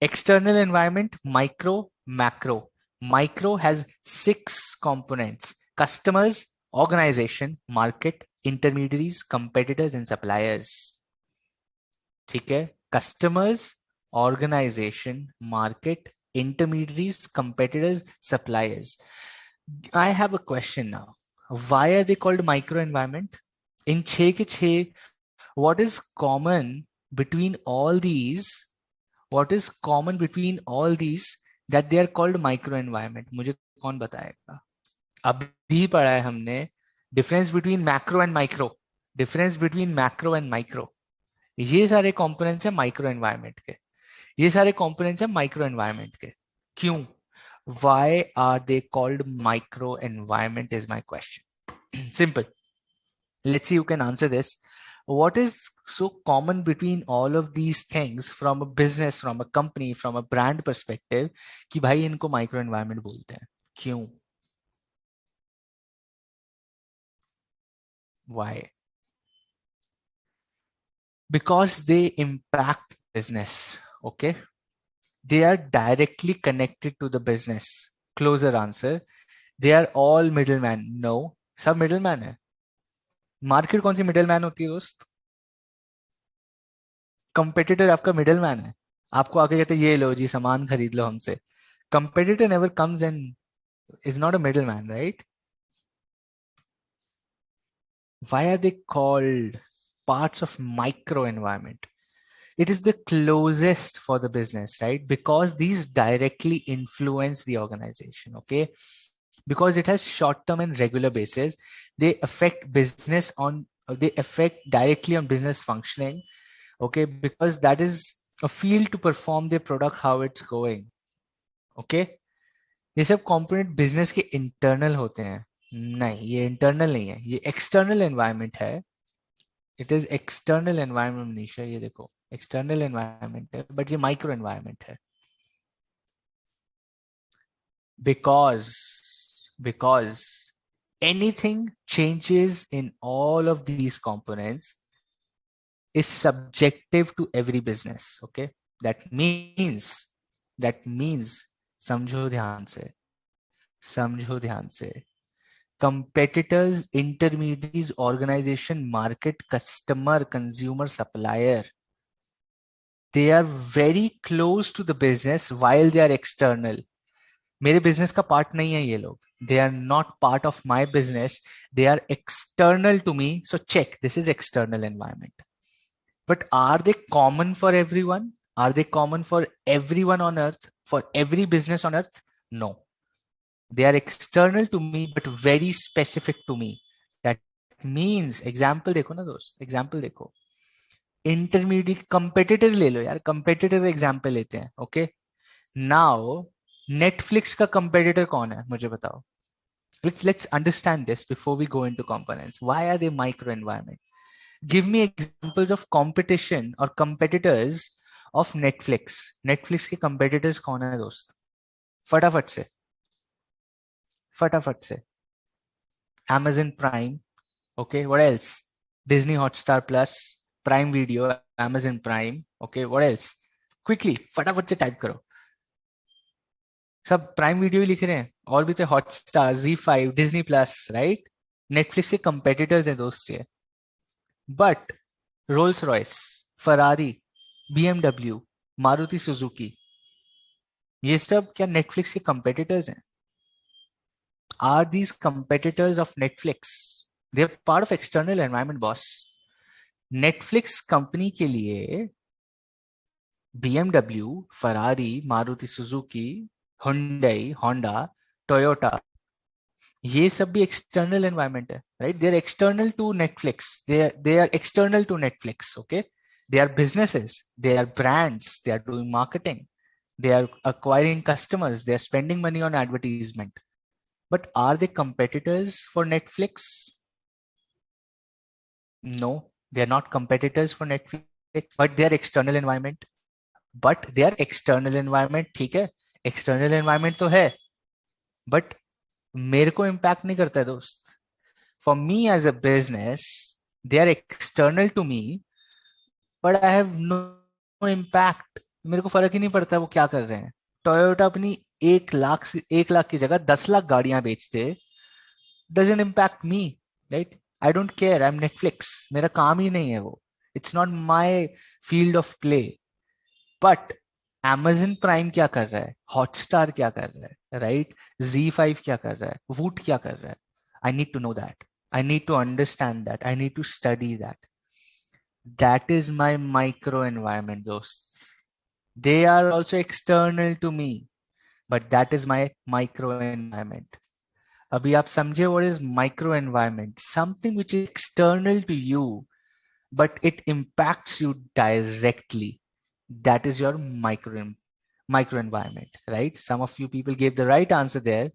A: External environment, micro, macro. Micro has 6 components: customers, organization, market, intermediaries, competitors and suppliers. ठीक है? Customers, organization, market, intermediaries, competitors, suppliers. I have a question now. Why are they called micro environment? In 6 के 6, what is common between all these? What is common between all these that they are called micro environment? मुझे कौन बताएगा? अभी पढ़ा है हमने difference between macro and micro, difference between macro and micro. ये सारे कंपोनेंट्स हैं माइक्रो एनवायरनमेंट के. ये सारे कंपोनेंट्स हैं माइक्रो एनवायरनमेंट के. क्यों? Why are they called micro environment is my question. Simple. Let's see you can answer this. What is so common between all of these things from a business, from a company, from a brand perspective कि भाई इनको micro environment बोलते हैं? क्यों? Why? Because they impact business. Okay. They are directly connected to the business. Closer answer. They are all middleman. No. सब middleman है. Market कौन सी middleman होती है दोस्त? कंपेटिटर आपका मिडलमैन है. आपको आके कहते ये लो जी सामान खरीद लो हमसे. Competitor never comes and is not a middleman, right? Why are they called parts of micro environment? It is the closest for the business, right? Because these directly influence the organization, okay? Because it has short-term and regular basis. They affect business on, they affect directly on business functioning, okay? Because that is a field to perform their product, how it's going, okay? ये सब component business के internal होते हैं. नहीं, ये internal नहीं है, ये एक्सटर्नल एनवायरनमेंट है. It is external environment. Nisha ये देखो एक्सटर्नल एनवायरनमेंट है, बट ये माइक्रो एनवायरनमेंट है. because anything changes in all of these components is subjective to every business. Okay, that means समझो ध्यान से competitors, intermediaries, organization, market, customer, consumer, supplier, they are very close to the business while they are external. मेरे business का part नहीं है ये लोग. They are not part of my business. They are external to me. So check, this is external environment. But are they common for everyone? Are they common for everyone on earth? For every business on earth? No. They are external to me, but very specific to me. That means, example देखो ना दोस्त, example देखो. Intermediate competitor ले लो यार, competitor example लेते हैं, okay? Now, Netflix का competitor कौन है? मुझे बताओ. Let's understand this before we go into components. Why are they micro environment? Give me examples of competition or competitors of Netflix. Netflix के competitors कौन है दोस्त? फटाफट से. Amazon Prime. Okay, what else? Disney Hotstar Plus, Prime Video, Amazon Prime. Okay, what else? Quickly, फटाफट से type करो. सब प्राइम वीडियो ही लिख रहे हैं. और भी तो Hotstar, Z5, Disney plus, right? Netflix के कंपेटिटर्स हैं दोस्त ये. But Rolls Royce, Ferrari, BMW, Maruti Suzuki, ये सब क्या नेटफ्लिक्स के कंपेटिटर्स हैं? Are these competitors of Netflix? They're part of external environment, boss. Netflix company के लिए BMW, Ferrari, Maruti Suzuki, Hyundai, Honda, Toyota, ये सब भी external environment है, right? They are external to Netflix. They are external to Netflix. Okay, they are businesses, they are brands, they are doing marketing, they are acquiring customers, they are spending money on advertisement. But are they competitors for Netflix? No, they are not competitors for Netflix, but they are external environment. ठीक है, external environment तो है, but मेरे को impact नहीं करता है दोस्त. For me as a business they are external to me, but I have no impact. मेरे को फर्क ही नहीं पड़ता वो क्या कर रहे हैं. टोयोटा अपनी 1 लाख की जगह 10 लाख गाड़ियां बेचते, doesn't impact me, right? I don't care. I'm Netflix. मेरा काम ही नहीं है वो. It's not my field of play. But Amazon Prime क्या कर रहा है? Hotstar क्या कर रहा है? Right? Z5 क्या कर रहा है? Woot क्या कर रहा है? I need to know that. I need to understand that. I need to study that. That is my micro environment, dosts. They are also external to me, but that is my micro environment. अभी आप समझे what is micro environment? Something which is external to you, but it impacts you directly. That is your micro environment, right? Some of you people gave the right answer there,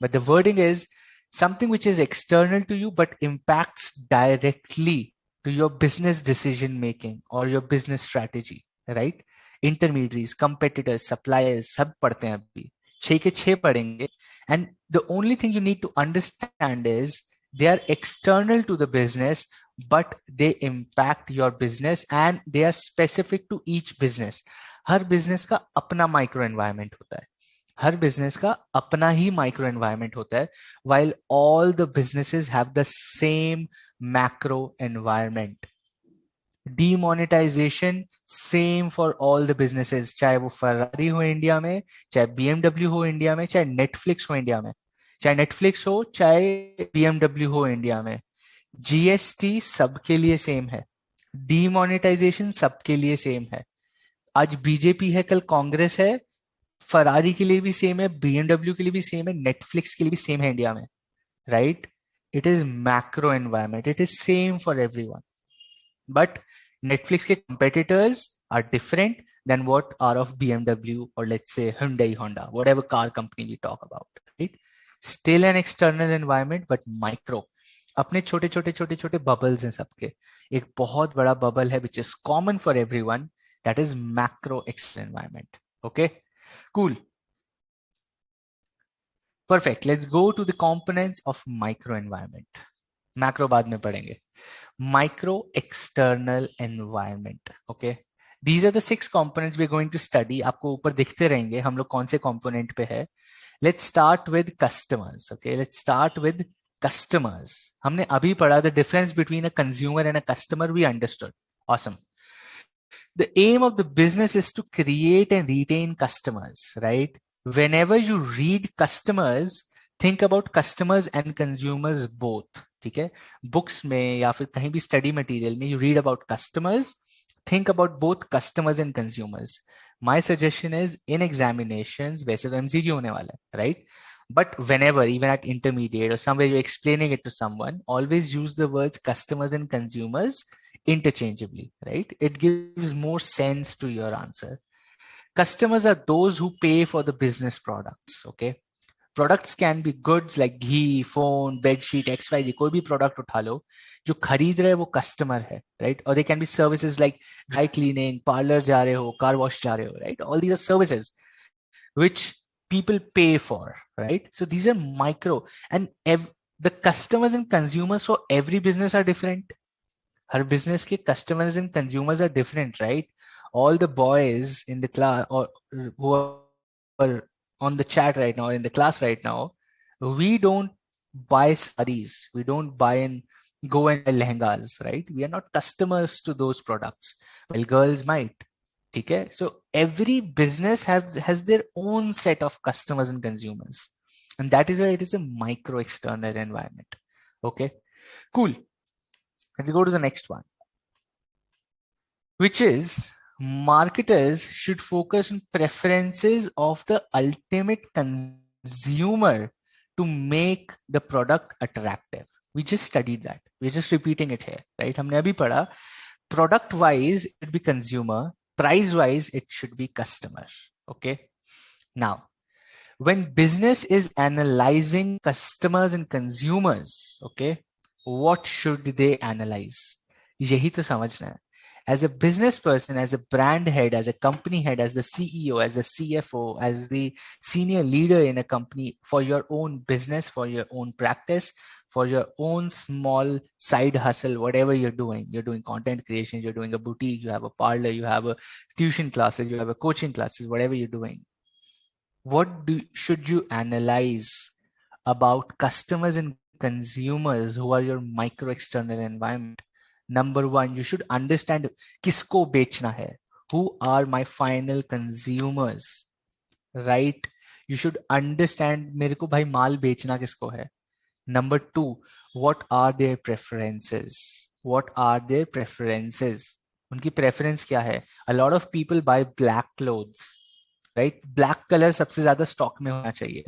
A: but the wording is something which is external to you, but impacts directly to your business decision making or your business strategy, right? Intermediaries, competitors, suppliers, सब पढ़ते हैं अभी, 6 के 6 पढ़ेंगे. And the only thing you need to understand is they are external to the business, but they impact your business and they are specific to each business. Her business का अपना micro environment होता है. हर business का अपना ही micro environment होता है, while all the businesses have the same macro environment. Demonetization same for all the businesses, चाहे वो फरारी हो इंडिया में, चाहे BMW हो इंडिया में, चाहे Netflix हो इंडिया में, चाहे Netflix हो, चाहे BMW हो इंडिया में. जीएसटी सबके लिए सेम है, डीमोनेटाइजेशन सबके लिए सेम है. आज बीजेपी है, कल कांग्रेस है, फरारी के लिए भी सेम है, बीएमडब्ल्यू के लिए भी सेम है, नेटफ्लिक्स के लिए भी सेम है इंडिया में, right? It is macro environment, it is same for everyone, but Netflix के competitors are different than what are of BMW और let's say Hyundai, Honda, whatever car company we talk about, right? Still an external environment, but micro. अपने छोटे छोटे छोटे छोटे bubbles हैं सबके. एक बहुत बड़ा बबल है which is common for everyone, that is macro external environment. Okay, cool, perfect. Let's go to the components of micro environment. Macro बाद में पढ़ेंगे. Micro external environment. Okay, these are the 6 components we are going to study. आपको ऊपर दिखते रहेंगे हम लोग कौन से कंपोनेंट पे है. Let's start with customers. Okay, let's start with customers. हमने अभी पढ़ा the difference between a consumer and a customer. We understood. Awesome. The aim of the business is to create and retain customers, right? Whenever you read customers, think about customers and consumers both. ठीक है, books में या फिर कहीं भी study material में you read about customers, think about both customers and consumers. My suggestion is in examinations, वैसे तो MCQ होने वाला है, right? But whenever, even at intermediate or somewhere you're explaining it to someone, always use the words customers and consumers interchangeably, right? It gives more sense to your answer. Customers are those who pay for the business products, okay? Products can be goods like ghee, phone, bed sheet, XYZ, कोई भी product उठा लो, जो खरीद रहे वो customer है, right? Or they can be services like dry cleaning, parlor जा रहे हो, car wash जा रहे हो, right? All these are services which people pay for, right? So these are micro, and the customers and consumers for every business are different. Her business ke customers and consumers are different, right? All the boys in the class or who are on the chat right now, in the class right now, we don't buy sarees, we don't buy and go and buy lehengas, right? We are not customers to those products, well girls might. Okay, so every business has their own set of customers and consumers, and that is why it is a micro external environment. Okay, cool. Let's go to the next one, which is marketers should focus on preferences of the ultimate consumer to make the product attractive. We just studied that, we're just repeating it here, right? हमने अभी पढ़ा product wise it should be consumer, price wise it should be customer. Okay, now when business is analyzing customers and consumers, okay, what should they analyze? यही तो समझना है. As a business person, as a brand head, as a company head, as the CEO, as the CFO, as the senior leader in a company, for your own business, for your own practice, for your own small side hustle, whatever you're doing content creation, you're doing a boutique, you have a parlor, you have a tuition classes, you have a coaching classes, whatever you're doing. should you analyze about customers and consumers who are your micro external environment? Number one, you should understand किसको बेचना है. Who are my final consumers? Right? You should understand मेरे को भाई माल बेचना किसको है. Number two, what are their preferences? What are their preferences? उनकी preference क्या है? A lot of people buy black clothes. Right. Black colour सबसे ज्यादा स्टॉक में होना चाहिए,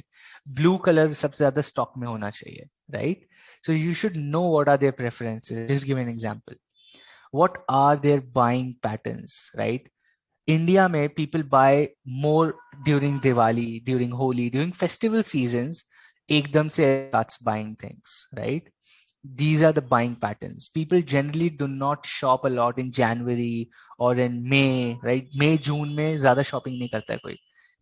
A: ब्लू कलर सबसे ज्यादा स्टॉक में होना चाहिए, right. So you should know what are their preferences. Just give an example. What are their buying patterns, right. India में people buy more during Diwali, during Holi, during festival seasons. एकदम से starts buying things, right? These are the buying patterns. People generally do not shop a lot in January or in May, right? May, June में ज़्यादा shopping नहीं करता है कोई.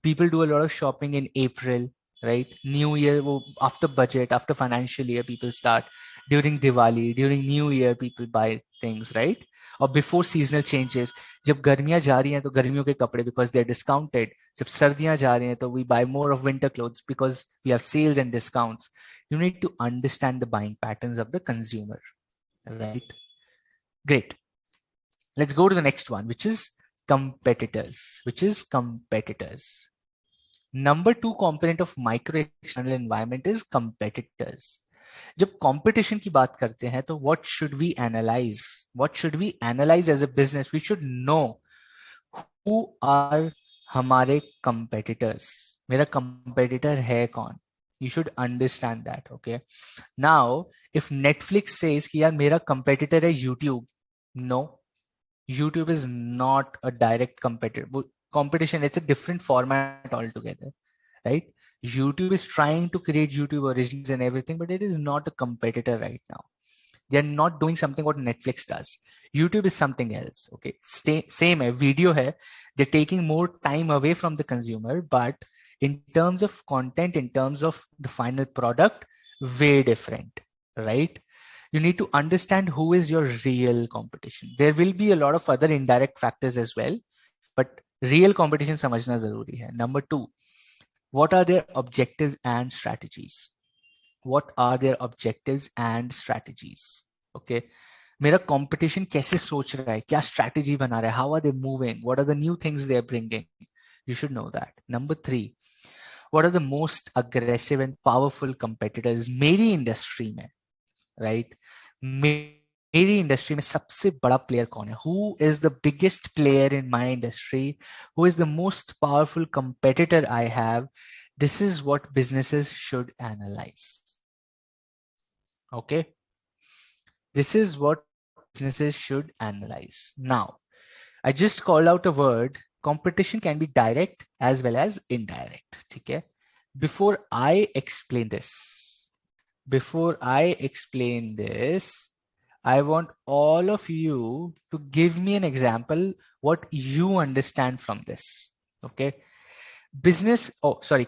A: People do a lot of shopping in April, right? New Year, वो after budget, after financial year, people start. During Diwali, during New Year, people buy things, right? और before seasonal changes, जब गर्मियाँ जा रही हैं तो गर्मियों के कपड़े because they're discounted. जब सर्दियाँ जा रही हैं तो we buy more of winter clothes because we have sales and discounts. You need to understand the buying patterns of the consumer, right? Great. Let's go to the next one, which is competitors. Number two component of micro external environment is competitors. जब competition की बात करते हैं तो what should we analyze? What should we analyze as a business? We should know who are हमारे competitors. मेरा competitor है कौन? You should understand that, okay? Now, if Netflix says कि यार मेरा competitor है YouTube, no, YouTube is not a direct competitor. Competition, it's a different format altogether, right? YouTube is trying to create YouTube originals and everything, but it is not a competitor right now. They're not doing something what Netflix does. YouTube is something else, okay? Same hai, video hai. They're taking more time away from the consumer, but in terms of content, in terms of the final product, way different, right? You need to understand who is your real competition. There will be a lot of other indirect factors as well, but real competition समझना जरूरी है. Number two, what are their objectives and strategies? What are their objectives and strategies? Okay. मेरा competition कैसे सोच रहा है, क्या strategy बना रहा है, how are they moving, what are the new things they are bringing? You should know that. Number three, what are the most aggressive and powerful competitors मेरी industry में, right? मेरी इंडस्ट्री में सबसे बड़ा प्लेयर कौन है? Who is the biggest player in my industry? Who is the most powerful competitor I have? This is what businesses should analyze. Okay. This is what businesses should analyze. Now, I just called out a word. Competition can be direct as well as indirect. Okay. Before I explain this, I want all of you to give me an example what you understand from this. Okay.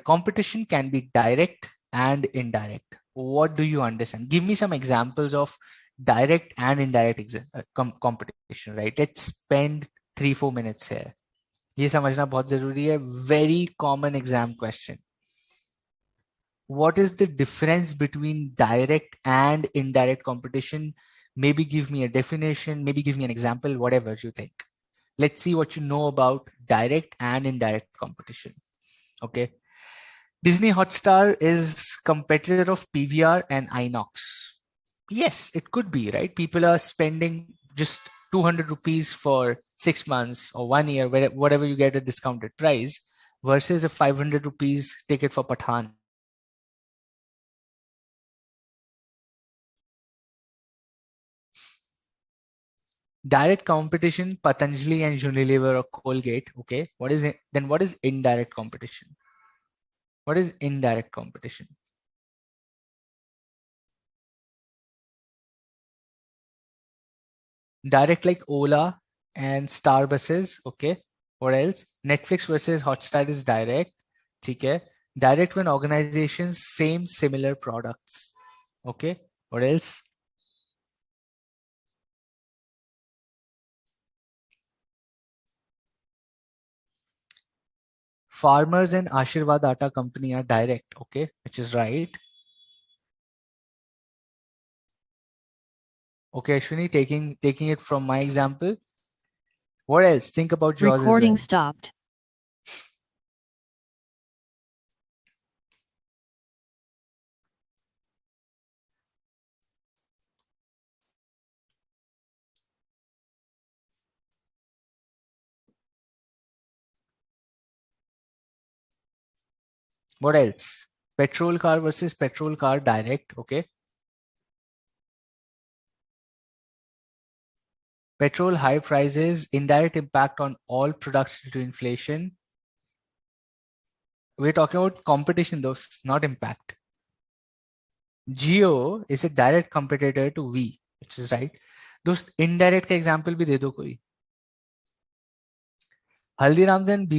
A: Competition can be direct and indirect. What do you understand? Give me some examples of direct and indirect competition, right? Let's spend 3-4 minutes here. ये समझना बहुत जरूरी है. Very common exam question. What is the difference between direct and indirect competition? Maybe give me a definition, maybe give me an example, whatever you think. Let's see what you know about direct and indirect competition. Okay. Disney Hotstar is competitor of PVR and Inox. Yes, it could be, right? People are spending just 200 rupees for 6 months or 1 year, whatever you get a discounted price, versus a 500 rupees ticket for Pathan. Direct competition, Patanjali and Unilever or Colgate. Okay. What is it? Then what is indirect competition? What is indirect competition? Direct like Ola and Star buses. Okay. What else? Netflix versus Hotstar is direct. Okay. Direct when organizations same similar products. Okay. What else? Farmers and Ashirwad Atta Company are direct, okay, which is right. Okay, Ashwini, taking it from my example. What else? Think about yours as well.
B: Recording stopped.
A: What else? Petrol car versus petrol car direct, okay. Petrol high prices, indirect impact on all products due to inflation. We're talking about competition though, not impact. Jio is a direct competitor to V, which is right. दोस्त indirect का example भी दे दो कोई. Haldiram's and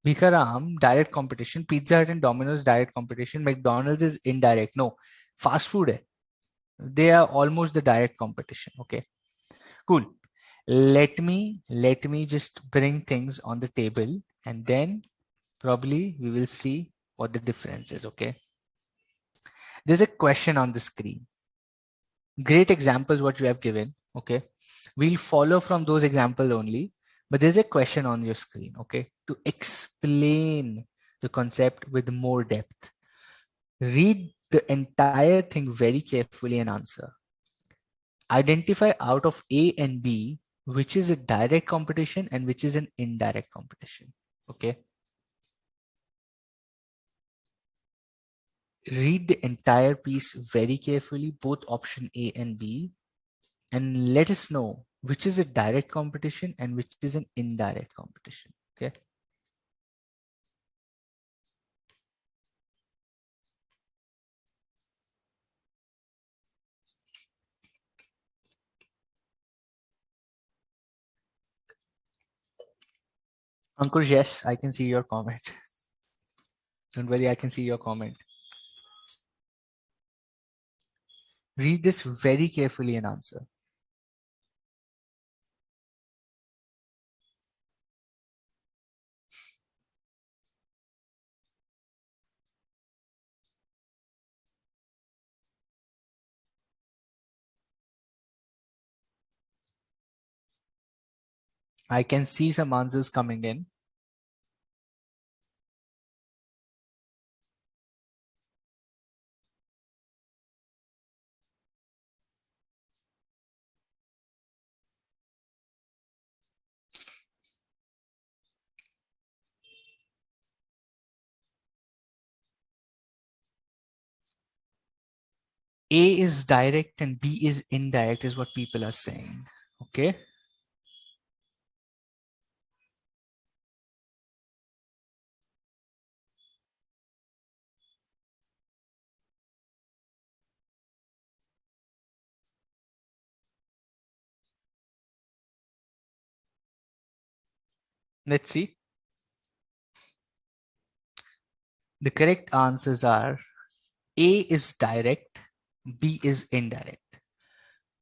A: Bikaram direct competition. Pizza Hut and Domino's direct competition. McDonald's is indirect. No, fast food hai. They are almost the direct competition. Okay, cool. Let me just bring things on the table, and then probably we will see what the difference is. Okay, there's a question on the screen. Great examples what you have given. Okay, we'll follow from those examples only, but there's a question on your screen. Okay, to explain the concept with more depth, read the entire thing very carefully and answer. Identify out of A and B which is a direct competition and which is an indirect competition. Okay, read the entire piece very carefully, both option A and B, and let us know which is a direct competition and which is an indirect competition. Okay. Ankush, yes, I can see your comment. Don't worry, I can see your comment. Read this very carefully and answer. I can see some answers coming in. A is direct and B is indirect is what people are saying. Okay. Let's see. The correct answers are A is direct, B is indirect.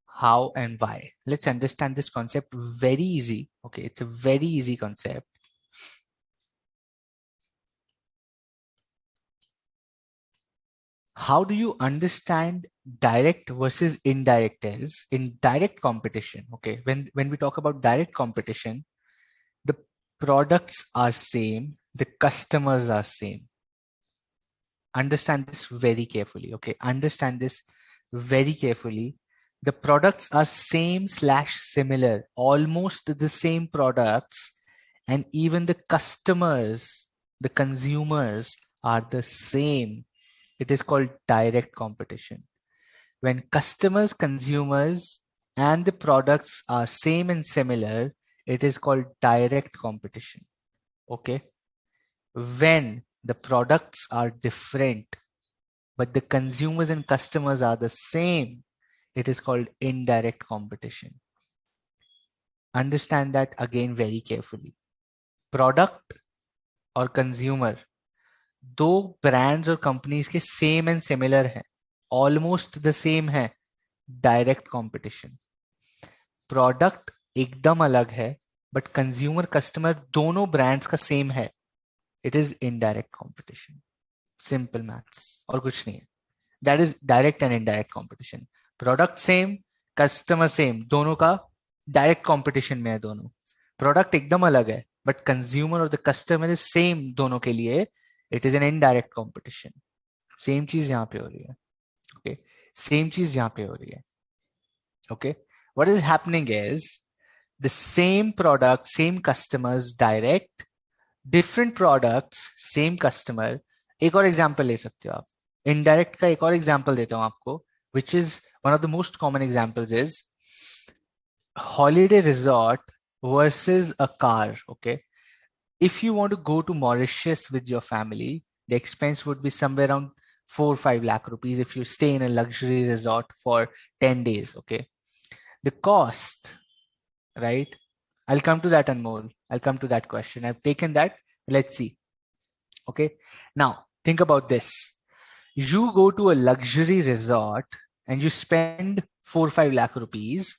A: How and why? Let's understand this concept very easy. Okay, it's a very easy concept. How do you understand direct versus indirect is in direct competition? Okay, when we talk about direct competition, the products are same, the customers are same. Understand this very carefully. Okay, understand this very carefully. The products are same slash similar, almost the same products, and even the customers, the consumers are the same. It is called direct competition. When customers, consumers, and the products are same and similar, it is called direct competition. Okay. When the products are different, but the consumers and customers are the same, it is called indirect competition. Understand that again very carefully. Product और consumer, दो brands और companies के same and similar हैं, almost the same है, direct competition. Product एकदम अलग है, but consumer customer दोनों brands का same है, It is indirect competition. Simple maths. और कुछ नहीं है. That is direct and indirect competition. Product same, customer same. दोनों का direct competition में है दोनों. Product एकदम अलग है, but consumer और the customer is same दोनों के लिए. It is an indirect competition. Same चीज यहाँ पे हो रही है. Okay. Same चीज यहाँ पे हो रही है. Okay. What is happening is the same product, same customers direct, different products, same customer. एक और एग्जांपल ले सकते हो आप. इनडायरेक्ट का एक और एग्जांपल देता हूं आपको, which is one of the most common examples is holiday resort versus a car. Okay, if you want to go to Mauritius with your family, the expense would be somewhere around 4 or 5 lakh rupees if you stay in a luxury resort for 10 days. Okay, the cost, right? I'll come to that, Anmol. I'll come to that question. I've taken that. Let's see. Okay. Now, think about this. You go to a luxury resort and you spend 4 or 5 lakh rupees,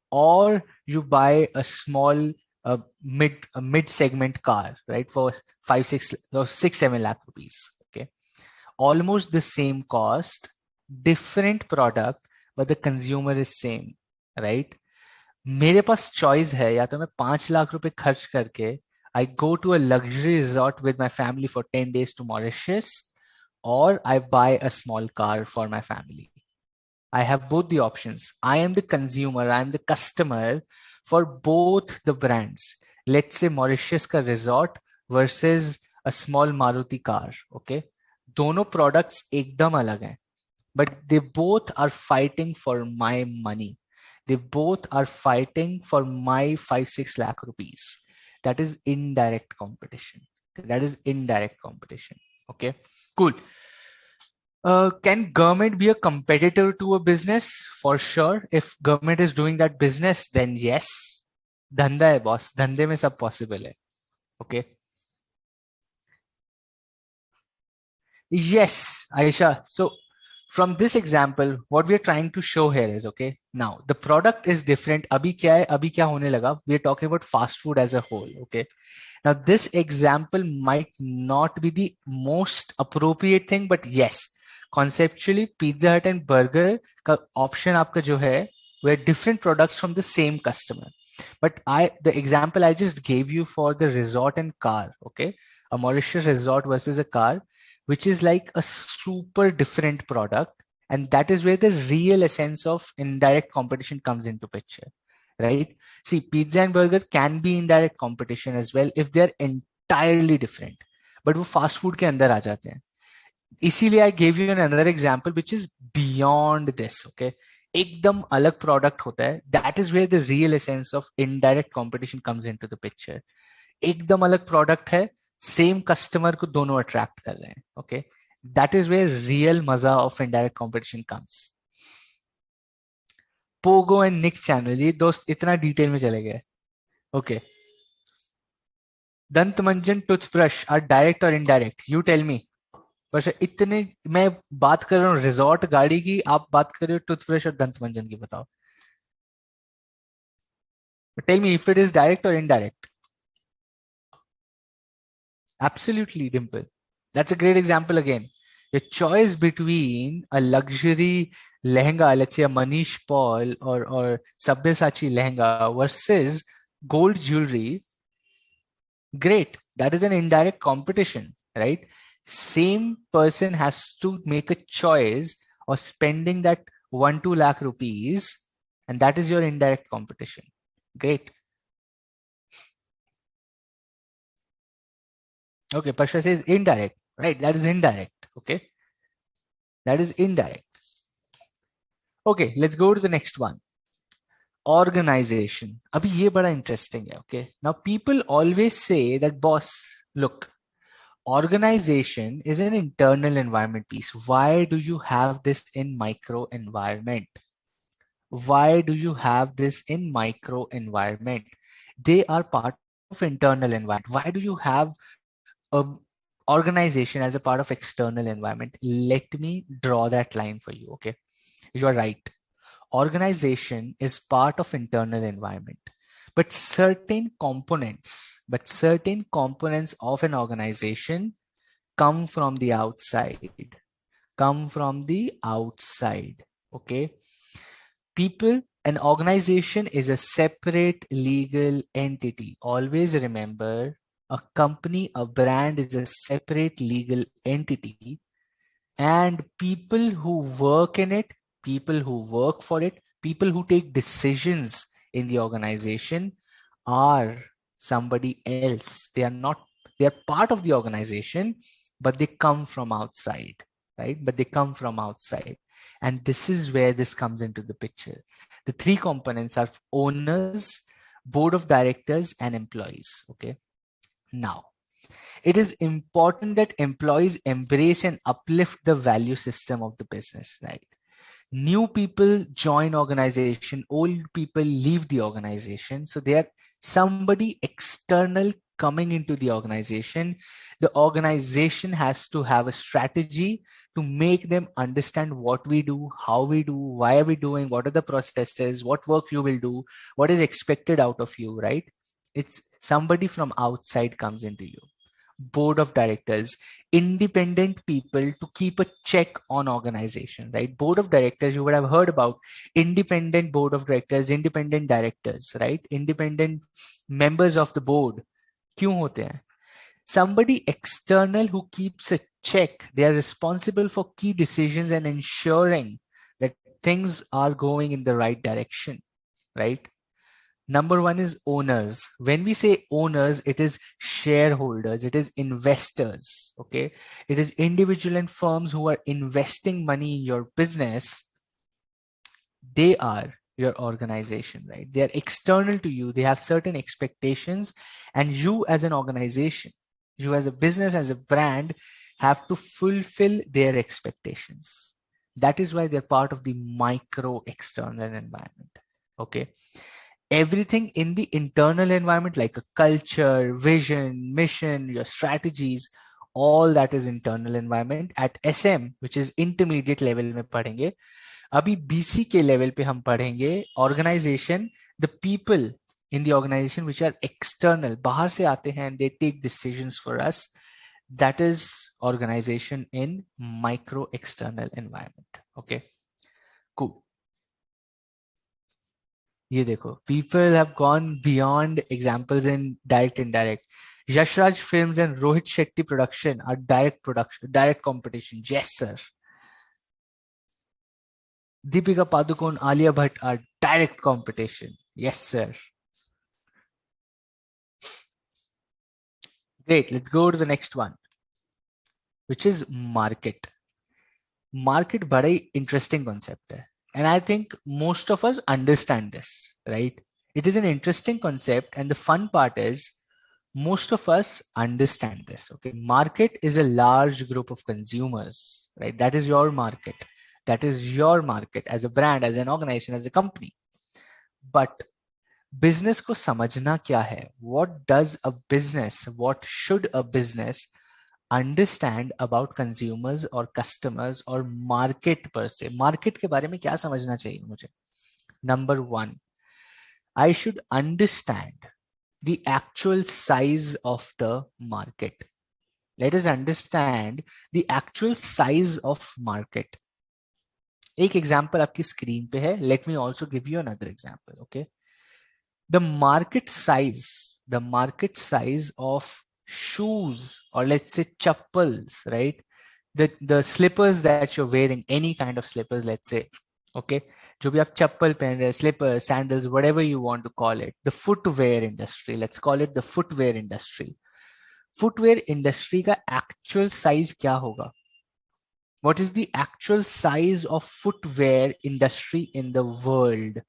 A: or you buy a small mid segment car, right? For 5, 6, or 6, 7 lakh rupees. Okay. Almost the same cost, different product, but the consumer is same, right? मेरे पास choice है, या तो मैं 5 लाख रुपए खर्च करके I go to a luxury resort with my family for 10 days to Mauritius, or I buy a small car for my family. I have both the options. I am the consumer, I am the customer for both the brands. Let's say Mauritius का resort versus a small Maruti car. Okay, दोनों products एकदम अलग हैं, but they both are fighting for my money. They both are fighting for my 5, 6 lakh rupees. That is indirect competition. That is indirect competition. Okay, cool. Can government be a competitor to a business? For sure. If government is doing that business, then yes. धंधा है boss. धंधे में सब possible है. Okay. Yes, Aisha. So from this example, what we are trying to show here is, okay, now the product is different. अभी क्या है, अभी क्या होने लगा? We are talking about fast food as a whole. Okay. Now this example might not be the most appropriate thing, but yes, conceptually Pizza Hut and Burger का option आपका जो है, were different products from the same customer. But the example I just gave you for the resort and car, okay, a Mauritius resort versus a car, which is like a super different product. And that is where the real essence of indirect competition comes into picture, right? See, pizza and burger can be indirect competition as well if they're entirely different. But वो fast food के अंदर आ जाते हैं. इसीलिए I gave you another example which is beyond this, okay? एकदम अलग product होता है. That is where the real essence of indirect competition comes into the picture. एकदम अलग product है, same customer को दोनों attract कर रहे हैं. Okay, that is where real मजा of indirect competition comes. Pogo and Nick channel, ये दोस्त इतना डिटेल में चले गए. Okay, दंत मंजन toothbrush are direct or indirect? You tell me. बस इतने मैं बात कर रहा हूँ रिजॉर्ट गाड़ी की, आप बात कर रहे हो टूथब्रश और दंत मंजन की. बताओ. Tell me if it is direct or indirect. Absolutely, Dimple. That's a great example again. The choice between a luxury lehenga, let's say a Manish Paul or Sabyasachi lehenga versus gold jewelry, great. That is an indirect competition, right? Same person has to make a choice of spending that 1-2 lakh rupees, and that is your indirect competition. Great. Okay, Pasha says indirect, right? That is indirect. Okay, that is indirect. Okay, let's go to the next one. Organization. Abhi ye bada interesting hai. Okay, now people always say that, boss, look, organization is an internal environment piece. Why do you have this in micro environment? Why do you have this in micro environment? They are part of internal environment. Why do you have a organization as a part of external environment? Let me draw that line for you. Okay, you are right. Organization is part of internal environment, But certain components of an organization come from the outside, okay? An organization is a separate legal entity. Always remember, a company, a brand is a separate legal entity, and people who work in it, people who work for it, people who take decisions in the organization are somebody else. They are part of the organization, but they come from outside, right? But they come from outside. And this is where this comes into the picture. The three components are owners, board of directors, and employees. Okay. Now, it is important that employees embrace and uplift the value system of the business, right? New people join organization, old people leave the organization. So they are somebody external coming into the organization. The organization has to have a strategy to make them understand what we do, how we do, why are we doing, what are the processes, what work you will do, what is expected out of you, right? It's somebody from outside comes into you. Board of directors, independent people to keep a check on organization, right? Board of directors, you would have heard about independent board of directors, independent directors, right? Independent members of the board. Kyun hote hain? Somebody external who keeps a check. They are responsible for key decisions and ensuring that things are going in the right direction, right? Number one is owners. When we say owners, it is shareholders, it is investors, okay? It is individual and firms who are investing money in your business. They are your organization, right? They are external to you. They have certain expectations, and you as an organization, you as a business, as a brand, have to fulfill their expectations. That is why they're part of the micro external environment, okay? Everything in the internal environment, like a culture, vision, mission, your strategies, all that is internal environment. At SM, which is intermediate level में पढ़ेंगे. अभी BCK level पे हम पढ़ेंगे organization, the people in the organization which are external, बाहर से आते हैं and they take decisions for us. That is organization in micro external environment. Okay, cool. ये देखो, people have gone beyond examples in direct indirect. Yashraj Films and Rohit Shetty production are direct competition. Yes sir. Deepika Padukone, Alia Bhatt are direct competition. Yes sir. Great, let's go to the next one, which is market. Market बड़ा ही interesting concept है. And I think most of us understand this, right? It is an interesting concept, and the fun part is most of us understand this. Okay, market is a large group of consumers, right? That is your market. That is your market as a brand, as an organization, as a company. But business को समझना क्या है? What does a business, what should a business understand about consumers or customers or market per se? Market के बारे में क्या समझना चाहिए मुझे? Number one, I should understand the actual size of the market. Let us understand the actual size of market. एक example आपकी screen पे है. Let me also give you another example. Okay, the market size of shoes, or let's say chappals, right? The slippers that you're wearing, any kind of slippers, let's say, okay, जो भी आप चप्पल पहन रहे, slippers, sandals, whatever you want to call it, the footwear industry, let's call it the footwear industry. Footwear industry का actual size क्या होगा? What is the actual size of footwear industry in the world,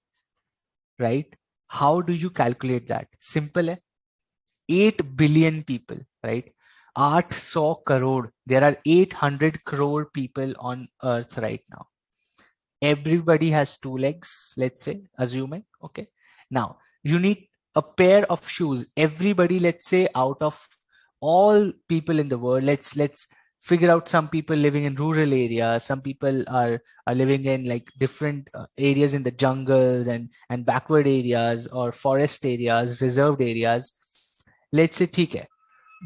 A: right? How do you calculate that? Simple है. 8 billion people, right? 800 crore. There are 800 crore people on earth right now. Everybody has two legs, let's say, assuming. Okay, now you need a pair of shoes. Everybody, let's say, out of all people in the world, let's figure out some people living in rural areas, some people are living in like different areas in the jungles and backward areas or forest areas, reserved areas. Let's say ठीक है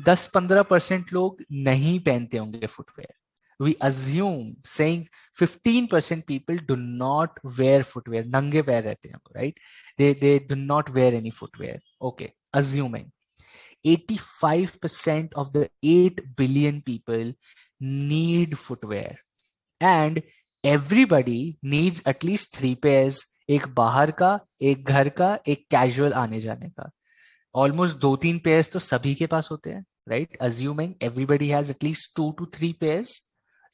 A: 10-15% लोग नहीं पहनते होंगे footwear. We assume saying 15% people do not wear footwear. नंगे पैर रहते हैं, right? They do not wear any footwear. Okay, assuming 85% of the 8 billion people need footwear, and everybody needs at least 3 pairs. एक बाहर का, एक घर का, एक कैजुअल आने जाने का. ऑलमोस्ट 2-3 पेयर्स तो सभी के पास होते हैं, right? Assuming everybody has at least 2 to 3 pairs.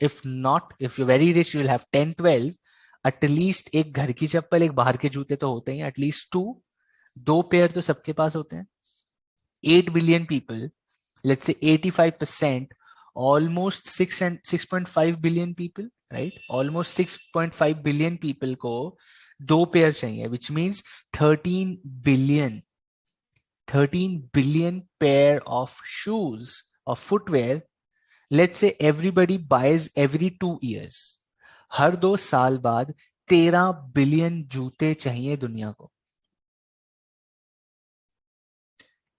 A: If not, if you very rich you will have 10-12. At least एक घर की चप्पल, एक बाहर के जूते तो होते हैं, एटलीस्ट 2 पेयर तो सबके पास होते हैं. 8 billion people, let's say 85%, almost 6.5 billion people, right? Almost 6.5 billion people को 2 पेयर चाहिए, which means 13 billion pair of shoes or footwear. Let's say everybody buys every 2 years. हर 2 साल बाद 13 बिलियन जूते चाहिए दुनिया को.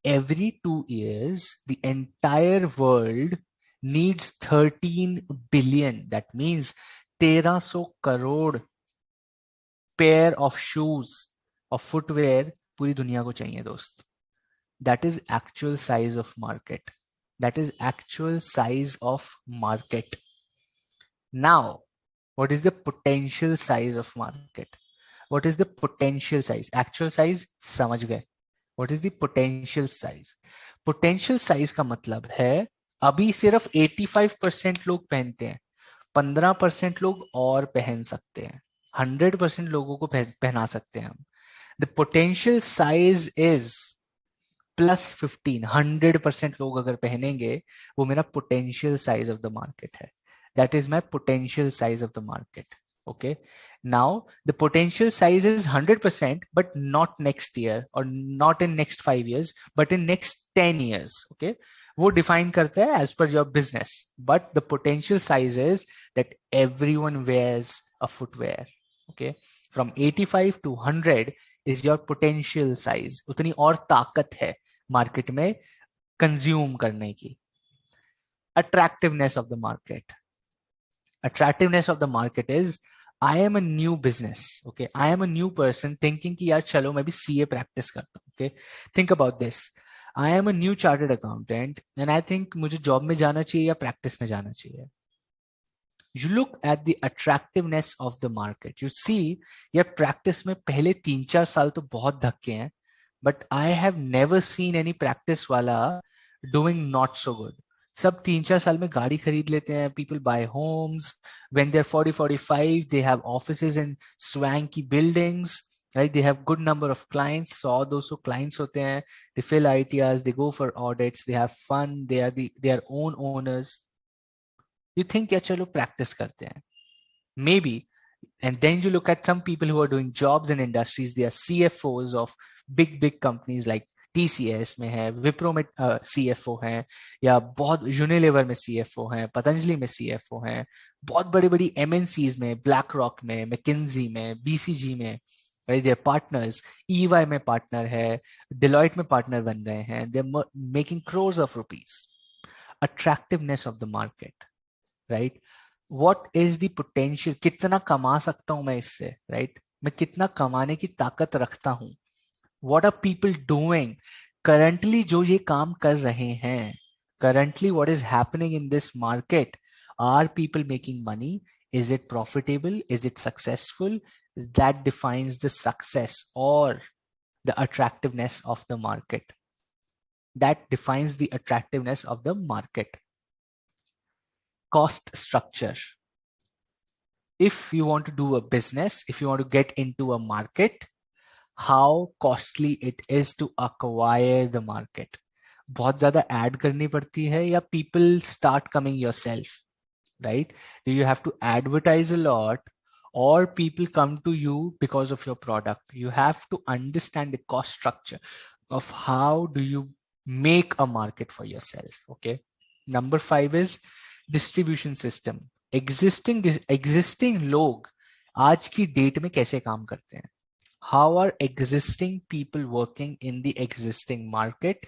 A: Every 2 years, the entire world needs 13 billion. That means 1300 crore pair of shoes or footwear पूरी दुनिया को चाहिए दोस्त. That is actual size of market. That is actual size of market. Now, what is the potential size of market? What is the potential size? Actual size समझ गए. What is the potential size? Potential size का मतलब है अभी सिर्फ 85% लोग पहनते हैं, 15% लोग और पहन सकते हैं, 100% लोगों को पहना सकते हैं हम. The potential size is plus 15. 100% लोग अगर पहनेंगे, वो मेरा potential size of the market है. That is my potential size of the market. Okay, now the potential size is 100%, but not next year or not in next 5 years, but in next 10 years. Okay, वो define करता है as per your business, but the potential size is that everyone wears a footwear. Okay, from 85 to 100 is your potential size. उतनी और ताकत है market में consume करने की. Attractiveness of the market. Attractiveness of the market is I am a new business. Okay, I am a new person thinking कि यार चलो मैं भी CA practice करता हूँ. Okay, think about this. I am a new chartered accountant and I think मुझे job में जाना चाहिए या प्रैक्टिस में जाना चाहिए. You look at the attractiveness of the market. You see, यार प्रैक्टिस में पहले 3-4 साल तो बहुत धक्के हैं, but I have never seen any practice वाला doing not so good. सब 3-4 साल में गाड़ी खरीद लेते हैं. People buy homes when they're 40-45. They have offices in swanky buildings, right? They have good number of clients. 100-200 clients होते हैं. They fill ITRs. They go for audits. They have fun. They are their own owners. You think yeah चलो practice करते हैं. Maybe. And then you look at some people who are doing jobs in industries. They are CFOs of big companies like TCS में है, विप्रो में CFO हैं, या बहुत Unilever में CFO हैं, पतंजलि में CFO हैं, बहुत बड़ी MNCs में, ब्लैक रॉक में, मैकिन्जी में, BCG में, right? They are partners. EY में पार्टनर है, Deloitte में पार्टनर बन गए हैं. They are making crores of rupees. Attractiveness of the market, right? What is the potential? कितना कमा सकता हूं मैं इससे, right? मैं कितना कमाने की ताकत रखता हूं. What are people doing currently? जो ये काम कर रहे हैं, currently what is happening in this market? Are people making money? Is it profitable? Is it successful? That defines the success or the attractiveness of the market. That defines the attractiveness of the market. Cost structure. If you want to do a business, if you want to get into a market, how costly it is to acquire the market. बहुत ज्यादा add करनी पड़ती है या people start coming yourself, right? Do you have to advertise a lot or people come to you because of your product? You have to understand the cost structure of how do you make a market for yourself. Okay. Number 5 is distribution system, existing लोग आज की date में कैसे काम करते हैं. How are existing people working in the existing market.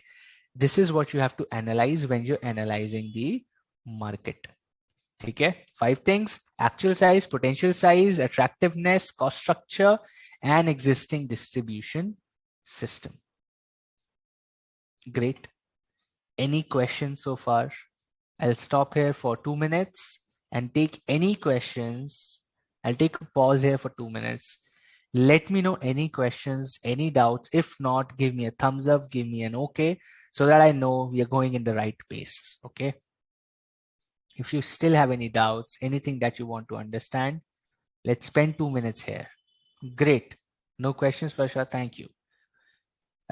A: This is what you have to analyse when you analysing the market. ठीक है. 5 थिंग्स: actual size, potential size, attractiveness, cost structure and existing distribution system. Great. Any questions so far? I'll stop here for 2 minutes and take any questions. I'll take a pause here for 2 minutes. Let me know any questions, any doubts. If not, give me a thumbs up, give me an okay, so that I know we are going in the right pace. Okay. If you still have any doubts, anything that you want to understand, let's spend 2 minutes here. Great. No questions, Prasha. Thank you.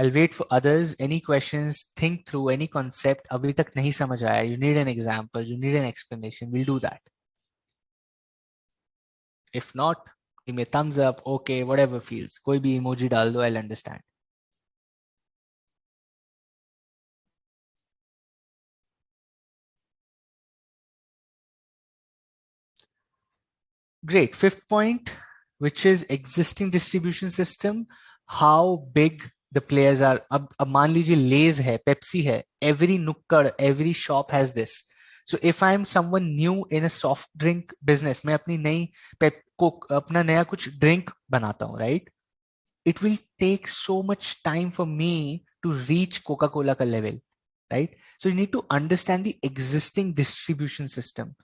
A: I'll wait for others. Any questions? Think through any concept. अभी तक नहीं समझ आया. You need an example. You need an explanation. We'll do that. If not, give me a thumbs up. Okay, whatever feels. कोई भी emoji डाल दो. I'll understand. Great. Fifth point, which is existing distribution system. How big the players are. अब मान लीजिए Lay's है, Pepsi है. Every nukkad, every shop has this. So if I am someone new in a soft drink business, मैं अपनी नई पेप को अपना नया कुछ drink बनाता हूँ, right? It will take so much time for me to reach Coca-Cola का level, right? So you need to understand the existing distribution system.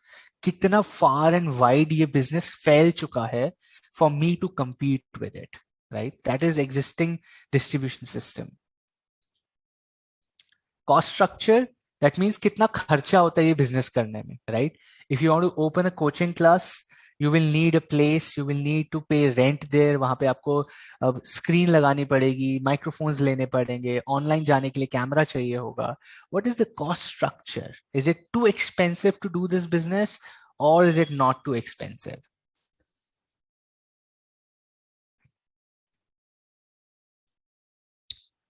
A: कितना far and wide ये business फैल चुका है for me to compete with it, right? That is existing distribution system. Cost structure, that means कितना खर्चा होता है ये business करने में, right? If you want to open a coaching class, you will need a place, you will need to pay rent there. वहां पे आपको स्क्रीन लगानी पड़ेगी, माइक्रोफोन्स लेने पड़ेंगे, ऑनलाइन जाने के लिए कैमरा चाहिए होगा. What is the cost structure? Is it too expensive to do this business or is it not too expensive?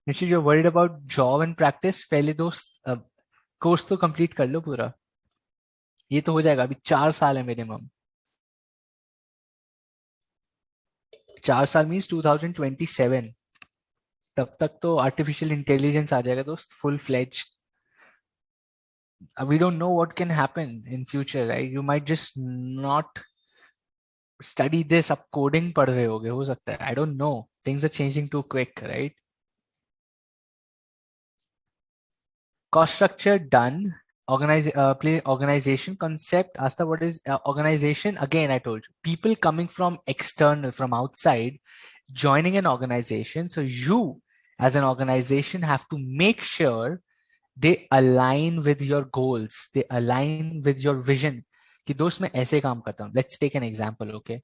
A: Nishit, you're worried about job and practice. पहले दोस्त कोर्स तो कंप्लीट कर लो पूरा. ये तो हो जाएगा. अभी 4 साल है मिनिमम. 4 साल मीन्स 2027. तब तक तो आर्टिफिशियल इंटेलिजेंस आ जाएगा दोस्त, full fledged. We don't know what can happen in future, right? You might just not study this. अब कोडिंग पढ़ रहे होगे, हो सकता है. I don't know. Things are changing too quick, right? Cost structure done. Organization concept. Asta, what is organization? Again, I told you, people coming from external, from outside, joining an organization. So you, as an organization, have to make sure they align with your goals. They align with your vision. कि दोस्त मैं ऐसे काम करता हूँ. Let's take an example, okay?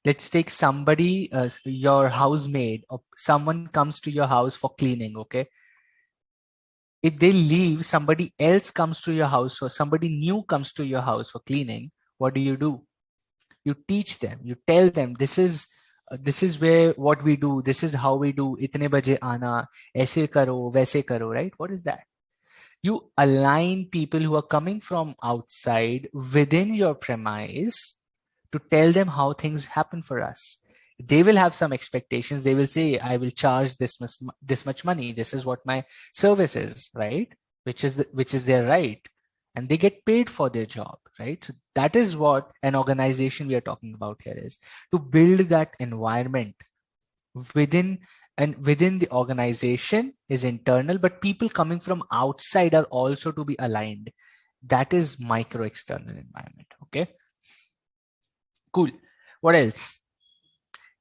A: Let's take somebody, your housemaid, or someone comes to your house for cleaning, okay? If they leave, somebody else comes to your house or somebody new comes to your house for cleaning, what do? You teach them, you tell them, this is where what we do, this is how we do. Itne baje aana, aise karo, waise karo, right? What is that? You align people who are coming from outside within your premise to tell them how things happen for us. They will have some expectations. They will say, I will charge this much money. This is what my service is, right? Which is their right. And they get paid for their job, right? So that is what an organization we are talking about here is, to build that environment within the organization is internal, but people coming from outside are also to be aligned. That is micro external environment. Okay, cool. What else?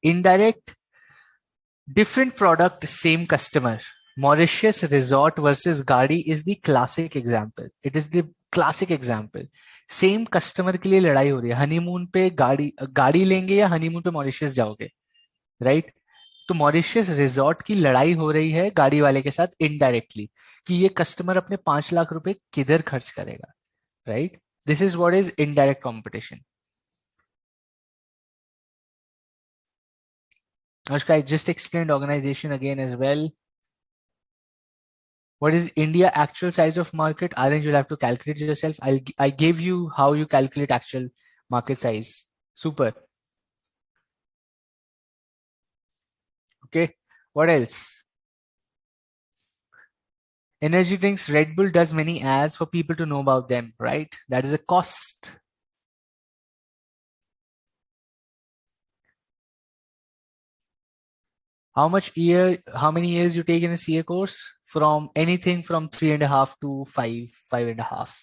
A: Indirect, different product, same customer. Mauritius resort versus Gadi is the classic example. It is the classic example. Same customer के लिए लड़ाई हो रही है. Honeymoon पे गाड़ी लेंगे या हनीमून पे मॉरिशियस जाओगे, राइट? तो मॉरिशियस रिजॉर्ट की लड़ाई हो रही है गाड़ी वाले के साथ इनडायरेक्टली, कि ये कस्टमर अपने 5 लाख रुपए किधर खर्च करेगा, right? This is what is indirect competition. Anushka, I just explained organization again as well. What is India actual size of market? Arrange, you'll have to calculate it yourself. I gave you how you calculate actual market size. Super. Okay. What else? Energy drinks. Red Bull does many ads for people to know about them, right? That is a cost. How many years you take in a CA course? From anything from 3.5 to 5.5,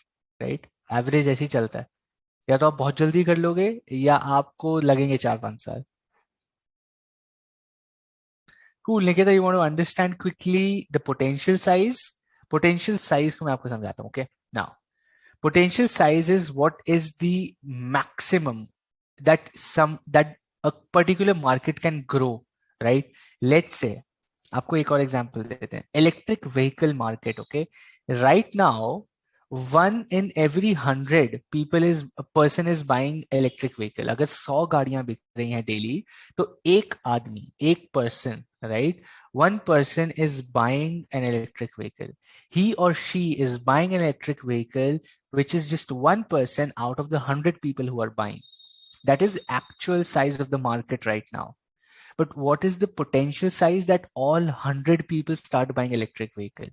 A: right? Average ऐसे ही चलता है. या तो आप बहुत जल्दी कर लोगे या आपको लगेंगे 4-5 साल. Cool, Nikita, you want to understand quickly the potential size? Potential size को मैं आपको समझाता हूँ, okay? Now, potential size is what is the maximum that a particular market can grow, right? Let's say, आपको एक और एग्जांपल देते हैं, electric vehicle market. Okay, right now 1 in every 100 people is a person is buying electric vehicle. अगर 100 गाड़ियां बिक रही हैं डेली, तो एक आदमी, एक person, right, one person is buying an electric vehicle. He or she is buying an electric vehicle, which is just one person out of the 100 people who are buying. That is actual size of the market right now. But what is the potential size that all 100 people start buying electric vehicle?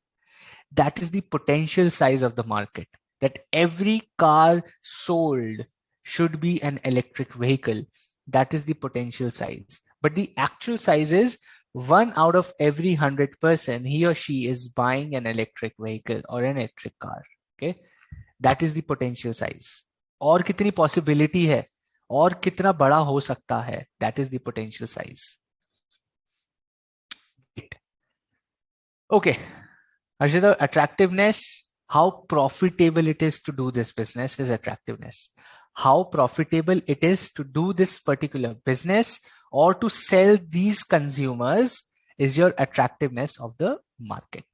A: That is the potential size of the market. That every car sold should be an electric vehicle. That is the potential size. But the actual size is 1 out of every 100 person, he or she is buying an electric vehicle or an electric car. Okay, that is the potential size. और कितनी possibility है और कितना बड़ा हो सकता है, that is the potential size. Okay, Arshita, attractiveness, how profitable it is to do this business is attractiveness. How profitable it is to do this particular business or to sell these consumers is your attractiveness of the market.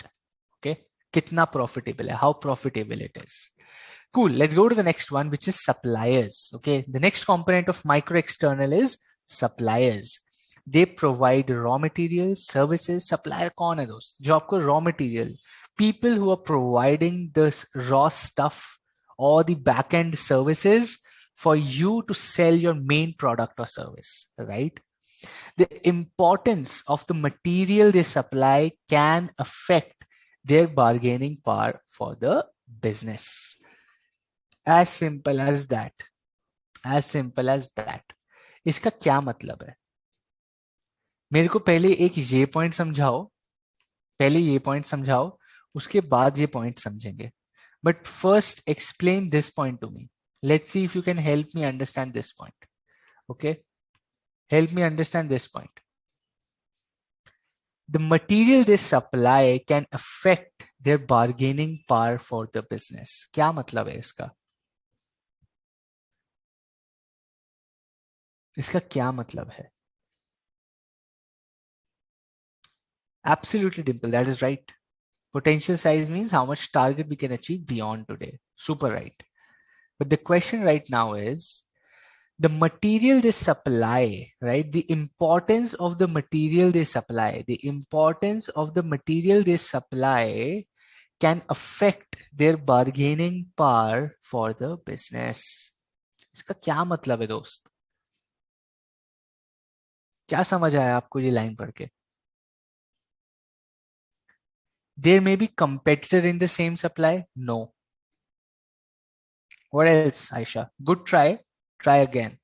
A: Okay, kitna profitable hai, how profitable it is. Cool, let's go to the next one, which is suppliers. Okay, the next component of micro external is suppliers. They provide raw materials, services. Supplier कौन है दोस्त? जो आपको raw material, people who are providing this raw stuff or the back end services for you to sell your main product or service, right? The importance of the material they supply can affect their bargaining power for the business. As simple as that. As simple as that. इसका क्या मतलब है? मेरे को पहले एक ये point समझाओ, पहले ये पॉइंट समझाओ, उसके बाद ये पॉइंट समझेंगे. But first explain this point to me. Let's see if you can help me understand this point. Okay, help me understand this point. The material they supply can affect their bargaining power for the business. क्या मतलब है इसका? इसका क्या मतलब है? Absolutely, Dimple. That is right. Potential size means how much target we can achieve beyond today. Super right. But the question right now is the material they supply, right? The importance of the material they supply, the importance of the material they supply can affect their bargaining power for the business. इसका क्या मतलब है दोस्त? क्या समझ आया आपको ये लाइन पढ़ के? There may be competitor in the same supply. No. What else, Aisha? Good try. Try again.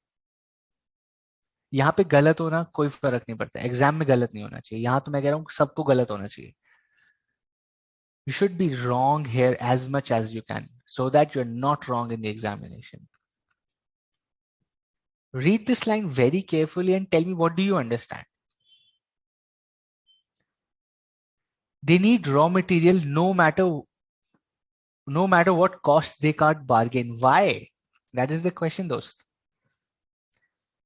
A: यहाँ पे गलत होना कोई फर्क नहीं पड़ता. एग्जाम में गलत नहीं होना चाहिए. यहाँ तो मैं कह रहा हूँ सबको गलत होना चाहिए. You should be wrong here as much as you can so that you're not wrong in the examination. Read this line very carefully and tell me, what do you understand? They need raw material no matter what cost they can't bargain. Why? That is the question, dost.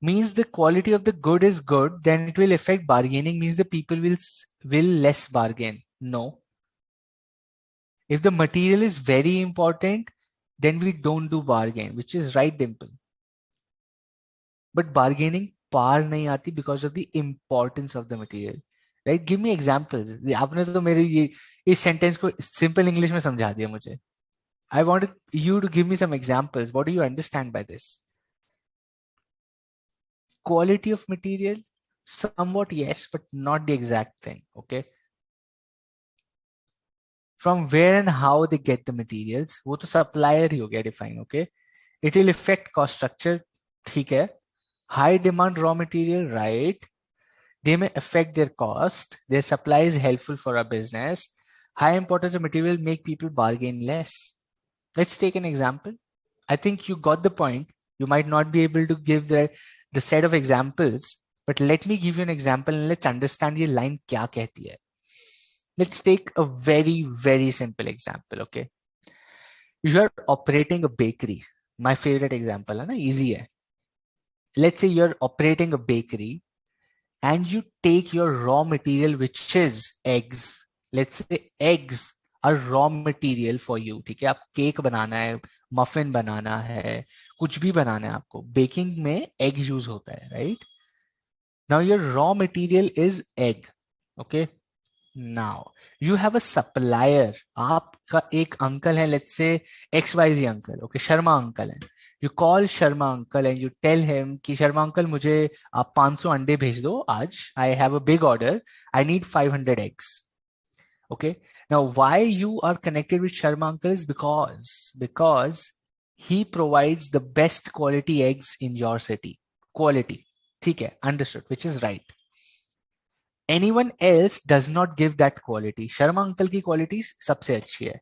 A: Means the quality of the good is good, then it will affect bargaining, means the people will less bargain. No. If the material is very important, then we don't do bargain, which is right, Dimple. But bargaining power nahi aati because of the importance of the material. Right? Give me examples. आपने तो मेरे ये इस sentence को simple English में समझा दिया मुझे. I wanted you to give me some examples. What do you understand by this? Quality of material, somewhat yes, but not the exact thing. Okay. From where and how they get the materials, वो तो supplier ही हो गया define. Okay. It will affect cost structure. ठीक है. High demand raw material, right? They may affect their cost. Their supply is helpful for our business. High importance of material make people bargain less. Let's take an example. I think you got the point. You might not be able to give the set of examples, but let me give you an example and let's understand ये line क्या कहती है. Let's take a very, very simple example. Okay. You are operating a bakery. My favorite example है ना, easy है. Let's say you're operating a bakery and you take your raw material, which is eggs. Let's say eggs are raw material for you. ठीक है, आपको cake बनाना है, muffin बनाना है, कुछ भी बनाना है आपको. बेकिंग में एग यूज होता है, right? Now your raw material is egg. Okay. Now you have a supplier. आपका एक अंकल है, let's say XYZ uncle. Okay, Sharma uncle है. You call Sharma uncle and you tell him कि शर्मा अंकल मुझे आप 500 अंडे भेज दो आज. I have a big order. I need 500 eggs. Okay. Now, why you are connected with Sharma uncle is because he provides the best quality eggs in your city. Quality. ठीक है, understood, which is right. Anyone else does not give that quality. Sharma uncle की quality सबसे अच्छी है.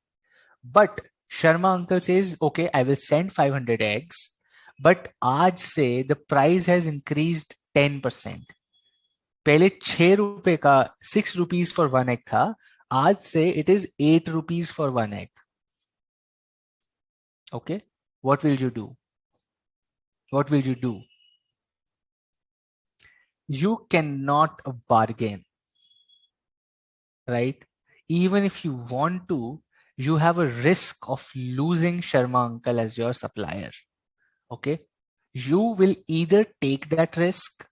A: But Sharma uncle says, okay, I will send 500 eggs, but आज से the price has increased 10%. पहले 6 रुपए का 6 rupees for one egg था, आज से it is 8 rupees for one egg. Okay, what will you do? What will you do? You cannot bargain, right? Even if you want to, you have a risk of losing Sharma uncle as your supplier. Okay, you will either take that risk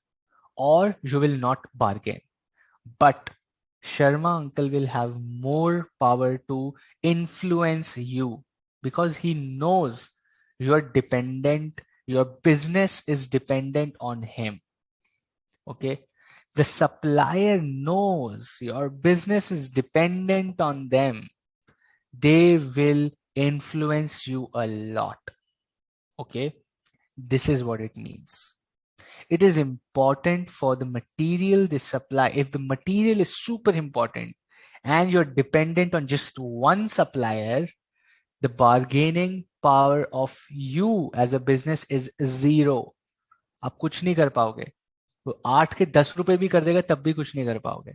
A: or you will not bargain. But Sharma uncle will have more power to influence you because he knows you are dependent, your business is dependent on him. Okay. The supplier knows your business is dependent on them. They will influence you a lot. Okay. This is what it means. It is important for the material they supply. If the material is super important and you're dependent on just one supplier, the bargaining power of you as a business is zero. आप कुछ नहीं कर पाओगे. तो 8 के 10 रुपए भी कर देगा तब भी कुछ नहीं कर पाओगे,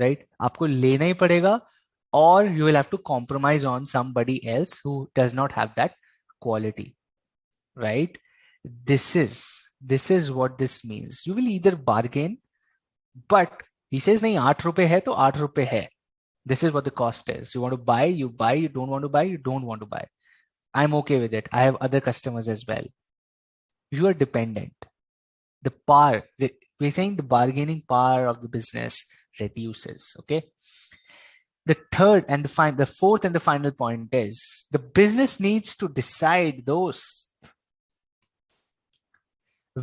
A: राइट? आपको लेना ही पड़ेगा, और you will have to compromise on somebody else who does not have that quality, right? This is what this means. You will either bargain, but he says नहीं 8 रुपए है तो 8 रुपए है. This is what the cost is. You want to buy, you buy. You don't want to buy, you don't want to buy. I'm okay with it. I have other customers as well. You are dependent. The power, we're saying the bargaining power of the business reduces. Okay. The third and the fourth and the final point is the business needs to decide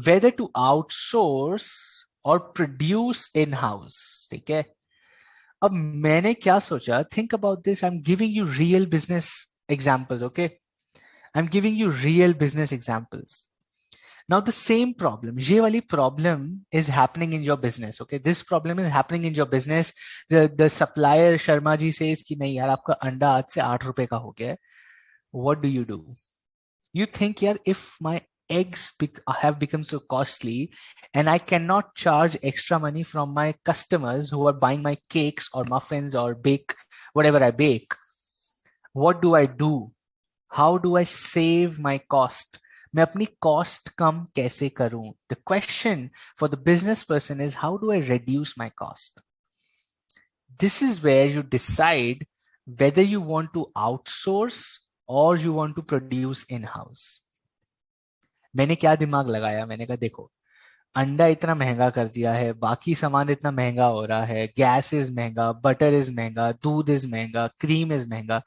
A: whether to outsource or produce in-house. ठीक है. अब मैंने क्या सोचा, think about this. I'm giving you real business examples. Okay. I'm giving you real business examples. Now the same problem, ये वाली problem is happening in your business. Okay, this problem is happening in your business. The supplier Sharma ji says कि नहीं यार आपका अंडा आज से 8 रुपए का हो गया है. What do? You think यार if my eggs have become so costly and I cannot charge extra money from my customers who are buying my cakes or muffins or bake whatever I bake, what do I do? How do I save my cost? मैं अपनी cost कम कैसे करूं? The question for the business person is how do I reduce my cost? This is where you decide whether you want to outsource or you want to produce in-house. मैंने क्या दिमाग लगाया, मैंने कहा देखो अंडा इतना महंगा कर दिया है, बाकी सामान इतना महंगा हो रहा है, गैस इज महंगा, बटर इज महंगा, दूध इज महंगा, क्रीम इज महंगा,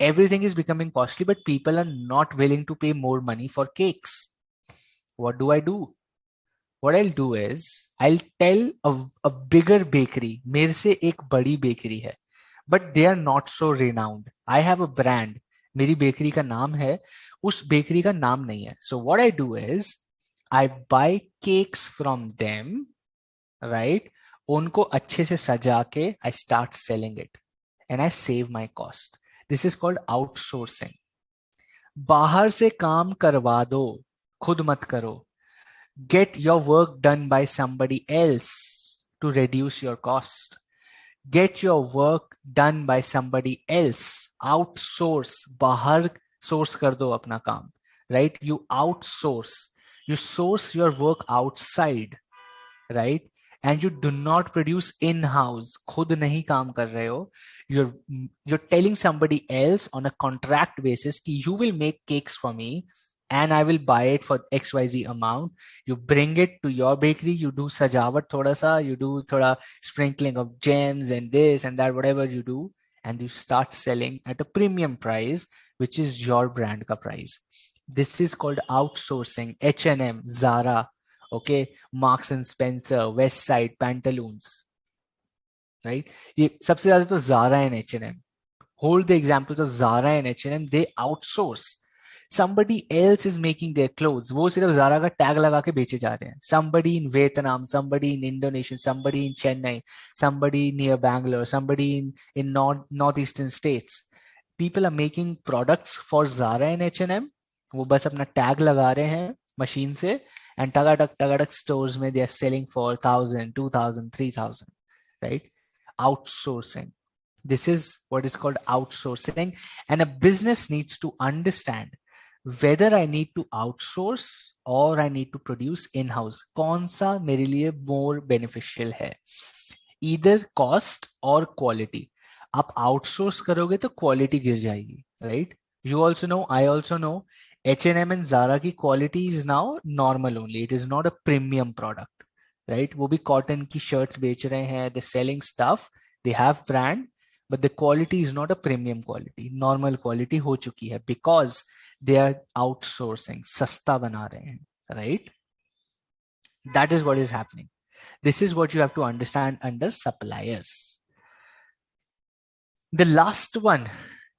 A: everything is becoming costly, but people are not willing to pay more money for cakes. What do I do? What I'll do is I'll tell a bigger bakery, मेरे से एक बड़ी bakery है, but they are not so renowned. I have a brand, मेरी bakery का नाम है, उस बेकरी का नाम नहीं है. So what I do is I buy cakes from them, right? उनको अच्छे से सजा के I start selling it and I save my cost. This is called outsourcing. बाहर से काम करवा दो, खुद मत करो. Get your work done by somebody else to reduce your cost. Get your work done by somebody else. Outsource. बाहर source कर दो अपना काम. Right? You outsource. You source your work outside. Right? And you do not produce in-house. खुद नहीं काम कर रहे हो. You're telling somebody else on a contract basis कि you will make cakes for me and I will buy it for XYZ amount. You bring it to your bakery, you do sajawat thoda sa, you do thoda sprinkling of gems and this and that, whatever you do, and you start selling at a premium price, which is your brand ka price. This is called outsourcing. H&M, Zara, okay, Marks and Spencer, West Side, Pantaloons, right? ये सबसे ज़्यादा तो Zara and H&M. Hold the examples of Zara and H&M. They outsource. Somebody else is making their clothes. वो सिर्फ Zara का tag लगा के बेचे जा रहे हैं. Somebody in Vietnam, somebody in Indonesia, somebody in Chennai, somebody near Bangalore, somebody in northeastern states. People are making products for Zara and H&M. वो बस अपना टैग लगा रहे हैं मशीन से and टगाटक stores में they are selling for 1,000, 2,000, 3,000, right? Outsourcing. This is what is called outsourcing, and a business needs to understand whether I need to outsource or I need to produce in-house. कौन सा मेरे लिए more beneficial है? Either cost or quality. आप outsource करोगे तो quality गिर जाएगी, right? You also know, I also know, H&M and Zara की quality is now normal only. It is not a premium product, right? वो भी cotton की shirts बेच रहे हैं, they're selling stuff, they have brand, but the quality is not a premium quality. Normal quality हो चुकी है because they are outsourcing. सस्ता बना रहे हैं, right? That is what is happening. This is what you have to understand under suppliers. The last one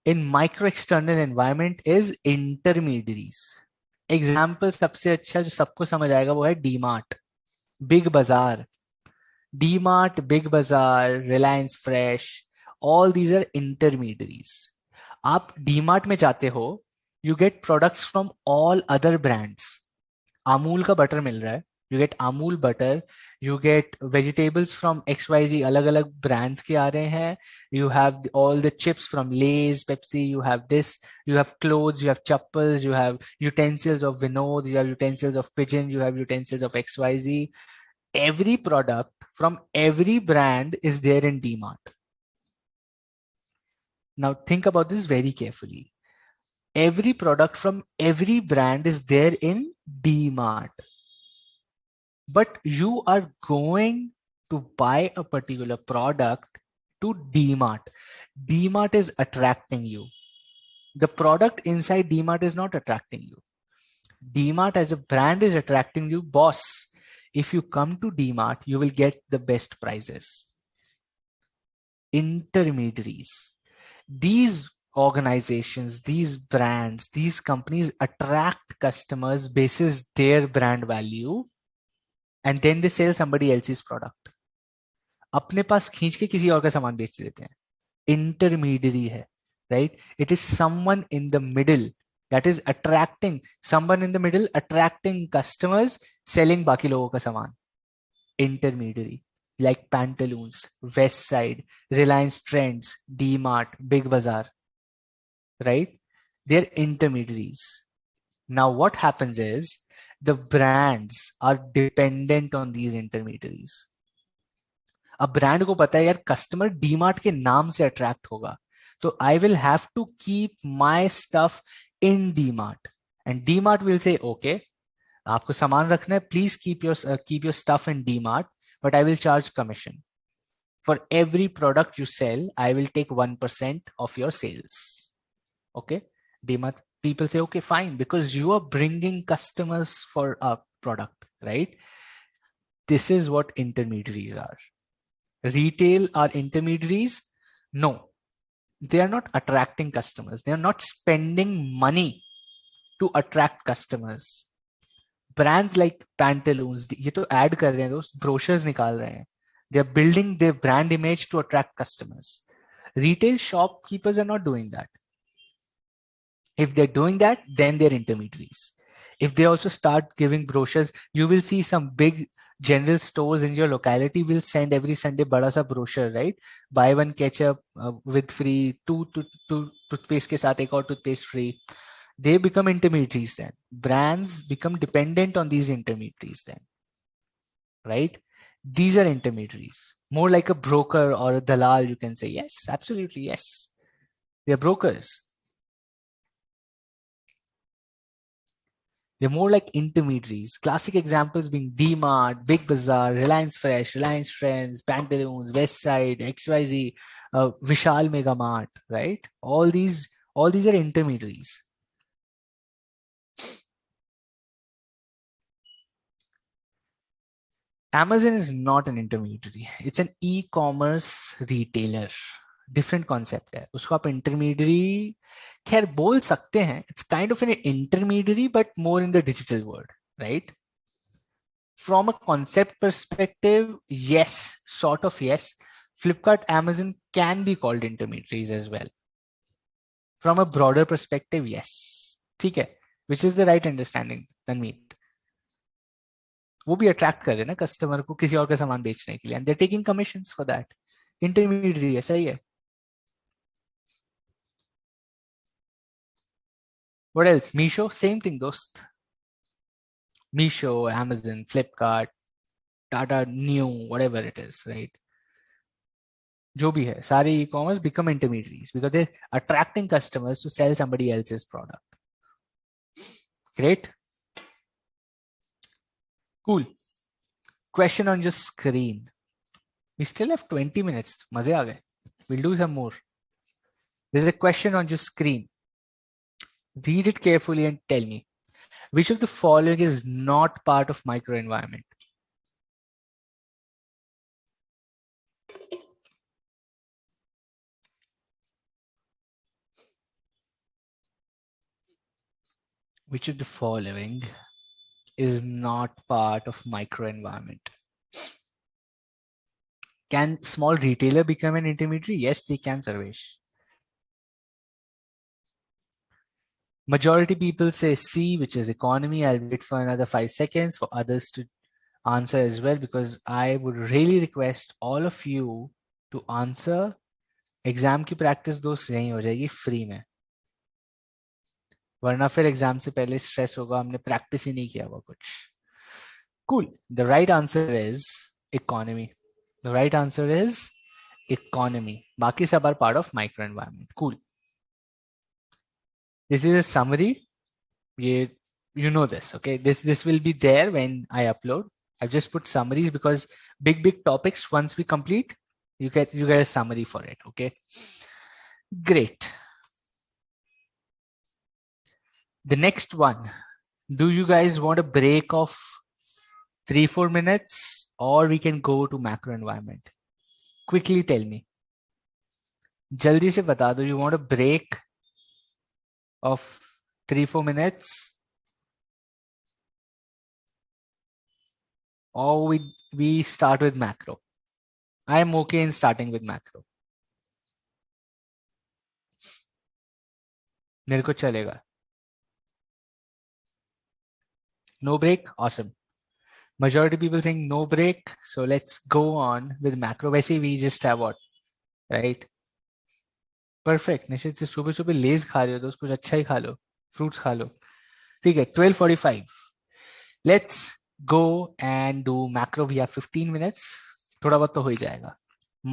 A: in micro external environment is intermediaries. Example सबसे अच्छा जो सबको समझ आएगा वो है DMart, Big Bazaar. DMart, Big Bazaar, Reliance Fresh, all these are intermediaries. आप DMart में जाते हो, you get products from all other brands. Amul का बटर मिल रहा है, you get Amul butter, you get vegetables from XYZ, अलग अलग brands के आ रहे हैं, you have all the chips from Lay's, Pepsi, you have this, you have clothes, you have chappals, you have utensils of Vinod, you have utensils of Pigeon, you have utensils of XYZ. Every product from every brand is there in DMart. Now think about this very carefully. Every product from every brand is there in DMart. But you are going to buy a particular product to DMart. DMart is attracting you. The product inside DMart is not attracting you. DMart as a brand is attracting you. Boss, if you come to DMart, you will get the best prices. Intermediaries. These organizations, these brands, these companies attract customers basis their brand value, and then they sell somebody else's product. अपने पास खींच के किसी और का सामान बेच देते हैं. Intermediary है, right? It is someone in the middle that is attracting, someone in the middle attracting customers, selling बाकी लोगों का सामान. Intermediary. Like Pantaloons, West Side, Reliance Trends, DMart, Big Bazaar, right? They're intermediaries. Now what happens is the brands are dependent on these intermediaries. अब brand को पता है यार customer DMart के नाम से अट्रैक्ट होगा, तो I will have to keep my stuff in DMart, and DMart will say okay, आपको सामान रखना है, please keep your stuff in DMart, but I will charge commission. For every product you sell, I will take 1% of your sales. Okay. DMart people say, okay, fine, because you are bringing customers for a product, right? This is what intermediaries are. Retail are intermediaries? No, they are not attracting customers. They are not spending money to attract customers. Brands like Pantaloons, ये तो add कर रहे हैं दोस्त, brochures निकाल रहे हैं. They are building their brand image to attract customers. Retail shopkeepers are not doing that. If they're doing that, then they're intermediaries. If they also start giving brochures, you will see some big general stores in your locality will send every Sunday bada sa brochure, right? Buy one ketchup with free, two toothpaste ke saath ek aur toothpaste free. They become intermediaries then. Brands become dependent on these intermediaries then, right? These are intermediaries. More like a broker or a dalal, you can say. Yes, absolutely, yes. They're brokers. They're more like intermediaries. Classic examples being DMart, Big Bazaar, Reliance Fresh, Reliance Trends, Pantaloons, Westside, XYZ, Vishal Mega Mart, right? All these are intermediaries. Amazon is not an intermediary. It's an e-commerce retailer. Different concept है. उसको आप intermediary खैर बोल सकते हैं. It's kind of an intermediary, but more in the digital world, right? From a concept perspective, yes, sort of yes. Flipkart, Amazon can be called intermediaries as well. From a broader perspective, yes. ठीक है. Which is the right understanding, Tanmeet? वो भी attract कर रहे हैं ना customer को किसी और का सामान बेचने के लिए, and they taking commissions for that. Intermediate है, सही है. What else? Meesho, same thing, dost. Meesho, Amazon, Flipkart, Tata Neu, whatever it is, right? जो भी है, सारे e-commerce become intermediaries because they're attracting customers to sell somebody else's product. Great. Cool. Question on your screen. We still have 20 minutes. मजे आ गए. We'll do some more. There's a question on your screen. Read it carefully and tell me which of the following is not part of microenvironment. Which of the following is not part of microenvironment? Can small retailer become an intermediary? Yes, they can, Sarvesh. Majority people say C, which is economy. I'll wait for another 5 seconds for others to answer as well, because I would really request all of you to answer. Exam की practice दोस्त यहीं हो जाएगी free में, वरना फिर exam से पहले स्ट्रेस होगा, हमने प्रैक्टिस ही नहीं किया हुआ कुछ. Cool. The right answer is economy. The right answer is economy. बाकी सब are part of microenvironment. Cool. This is a summary. You know this, okay? This will be there when I upload. I've just put summaries because big topics, once we complete, you get a summary for it, okay? Great. The next one. Do you guys want a break of 3-4 minutes, or we can go to macro environment? Quickly tell me. Jaldi se bata do. You want a break of 3-4 minutes, or we start with macro? I am okay in starting with macro. मेरे को चलेगा. No break? Awesome. Majority people saying no break. So let's go on with macro. वैसे we just have what? Right? Perfect. निश्चित से सुबह लेज खा रहे हो तो कुछ अच्छा ही खा लो. Fruits खा लो. ठीक है. 12:45. Let's go and do macro. We have 15 minutes. थोड़ा बहुत तो हो ही जाएगा.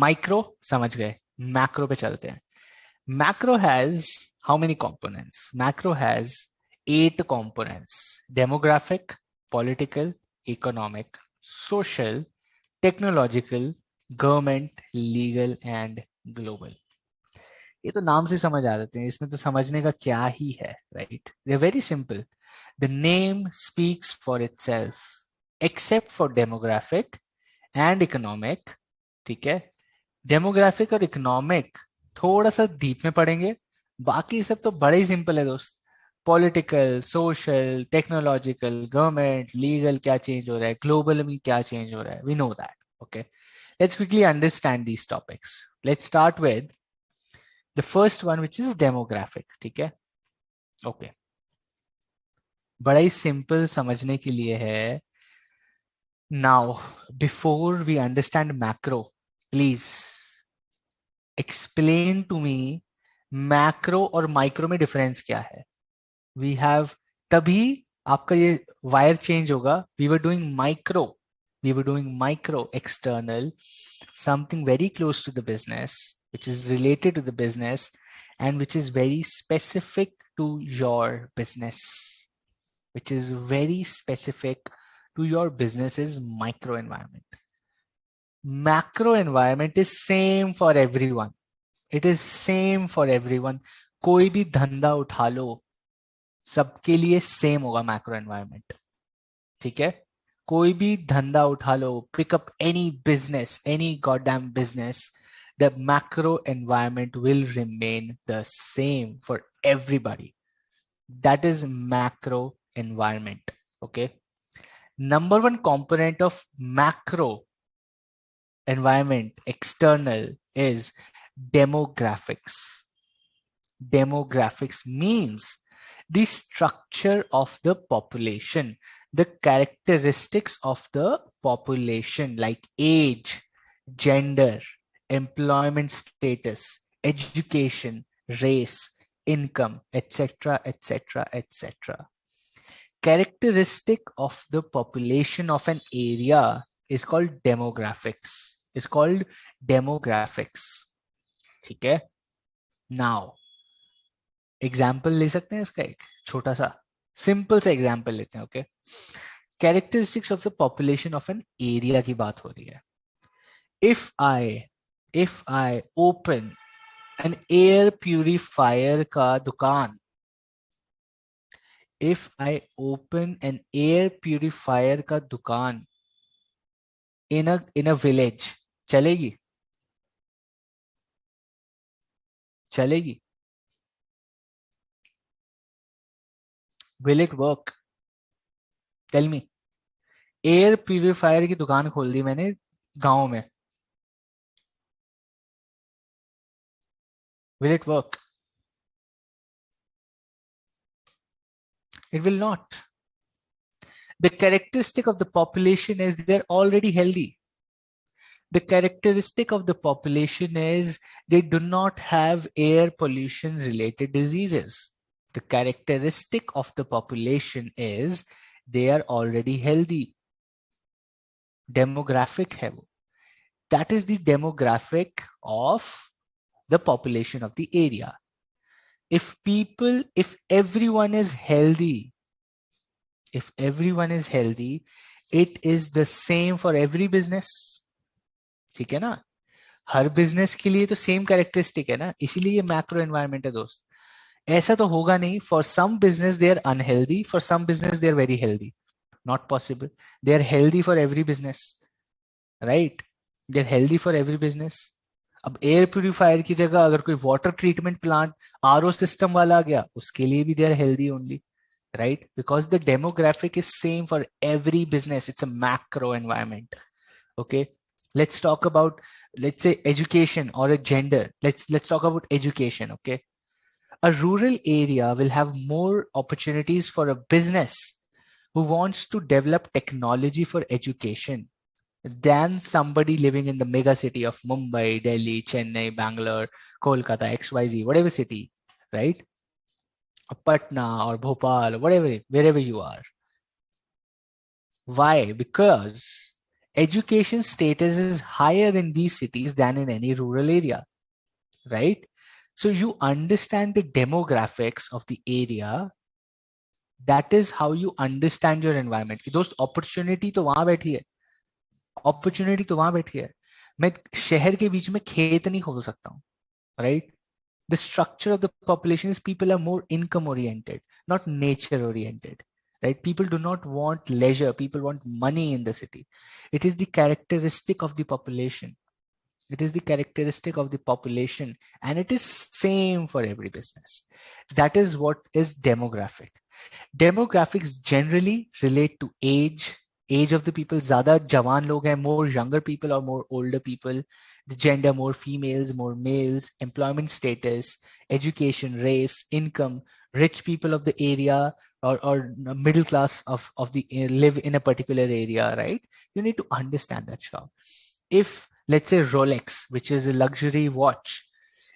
A: Micro समझ गए. Macro पे चलते हैं. Macro has how many components? Macro has 8 components. Demographic, political, economic, social, technological, government, legal and global. ये तो नाम से समझ आ जाते हैं, इसमें तो समझने का क्या ही है, right? They are very simple. The name speaks for itself except for demographic and economic. ठीक है, डेमोग्राफिक और इकोनॉमिक थोड़ा सा डीप में पढ़ेंगे, बाकी सब तो बड़े ही सिंपल है दोस्त. Political, social, technological, government, legal क्या चेंज हो रहा है, ग्लोबल में क्या चेंज हो रहा है, we know that. Okay, let's quickly understand these topics. Let's start with the first one which is demographic. ठीक है, ओके, बड़ा ही सिंपल समझने के लिए है. Now before we understand macro, please explain to me macro और माइक्रो में difference क्या है. वी हैव, तभी आपका ये वायर चेंज होगा. We were doing micro external, something very close to the business, which is related to the business and which is very specific to your business, which is very specific to your business's micro environment. Macro environment is same for everyone. It is same for everyone. कोई भी धंधा उठा लो, सबके लिए same होगा macro environment. ठीक है, कोई भी धंधा उठा लो, pick up any business, any goddamn business, the macro environment will remain the same for everybody. That is macro environment. Okay, number one component of macro environment external is demographics. Demographics means the structure of the population, the characteristics of the population like age, gender, employment status, education, race, income, etc., etc., etc. Characteristic of the population of an area is called demographics. Is called demographics. ठीक है, now example ले सकते हैं इसका, एक छोटा सा simple सा एग्जाम्पल लेते हैं. Okay, characteristics of the population of an area की बात हो रही है. if I open an air purifier का दुकान, if I open an air purifier का दुकान in a village, चलेगी? चलेगी? Will it work? Tell me. Air purifier की दुकान खोल दी मैंने गांव में, will it work? It will not. The characteristic of the population is they're already healthy. The characteristic of the population is they do not have air pollution related diseases. The characteristic of the population is they are already healthy. Demographic है वो. That is the demographic of the population of the area. If everyone is healthy, it is the same for every business. ठीक है ना, हर business के लिए तो same characteristic है ना, इसीलिए ये मैक्रो एनवायरनमेंट है दोस्त. ऐसा तो होगा नहीं, for some business they are unhealthy, for some business they are very healthy. Not possible. They are healthy for every business, right? They are healthy for every business. अब एयर प्यूरिफायर की जगह अगर कोई water treatment plant, RO system वाला आ गया, उसके लिए भी they are healthy only, right? Because the demographic is same for every business. It's a macro environment. Okay, let's talk about, let's say, education or a gender. Let's talk about education. Okay, a rural area will have more opportunities for a business who wants to develop technology for education than somebody living in the mega city of Mumbai, Delhi, Chennai, Bangalore, Kolkata, XYZ, whatever city, right? Patna or Bhopal, whatever, wherever you are. Why? Because education status is higher in these cities than in any rural area, right? So you understand the demographics of the area That is how you understand your environment. कि दोस्त opportunity तो वहां बैठी है, opportunity तो वहां बैठी है. मैं शहर के बीच में खेत नहीं खोल सकता हूँ, right? The structure of the population is people are more income oriented, not nature oriented, right? People do not want leisure. People want money in the city. It is the characteristic of the population. It is the characteristic of the population, and it is same for every business. That is what is demographic. Demographics generally relate to age of the people. ज़्यादा जवान लोग हैं, more younger people or more older people. The gender, more females, more males. Employment status, education, race, income. Rich people of the area or middle class of the live in a particular area, right? You need to understand that, Shah. If let's say Rolex, which is a luxury watch,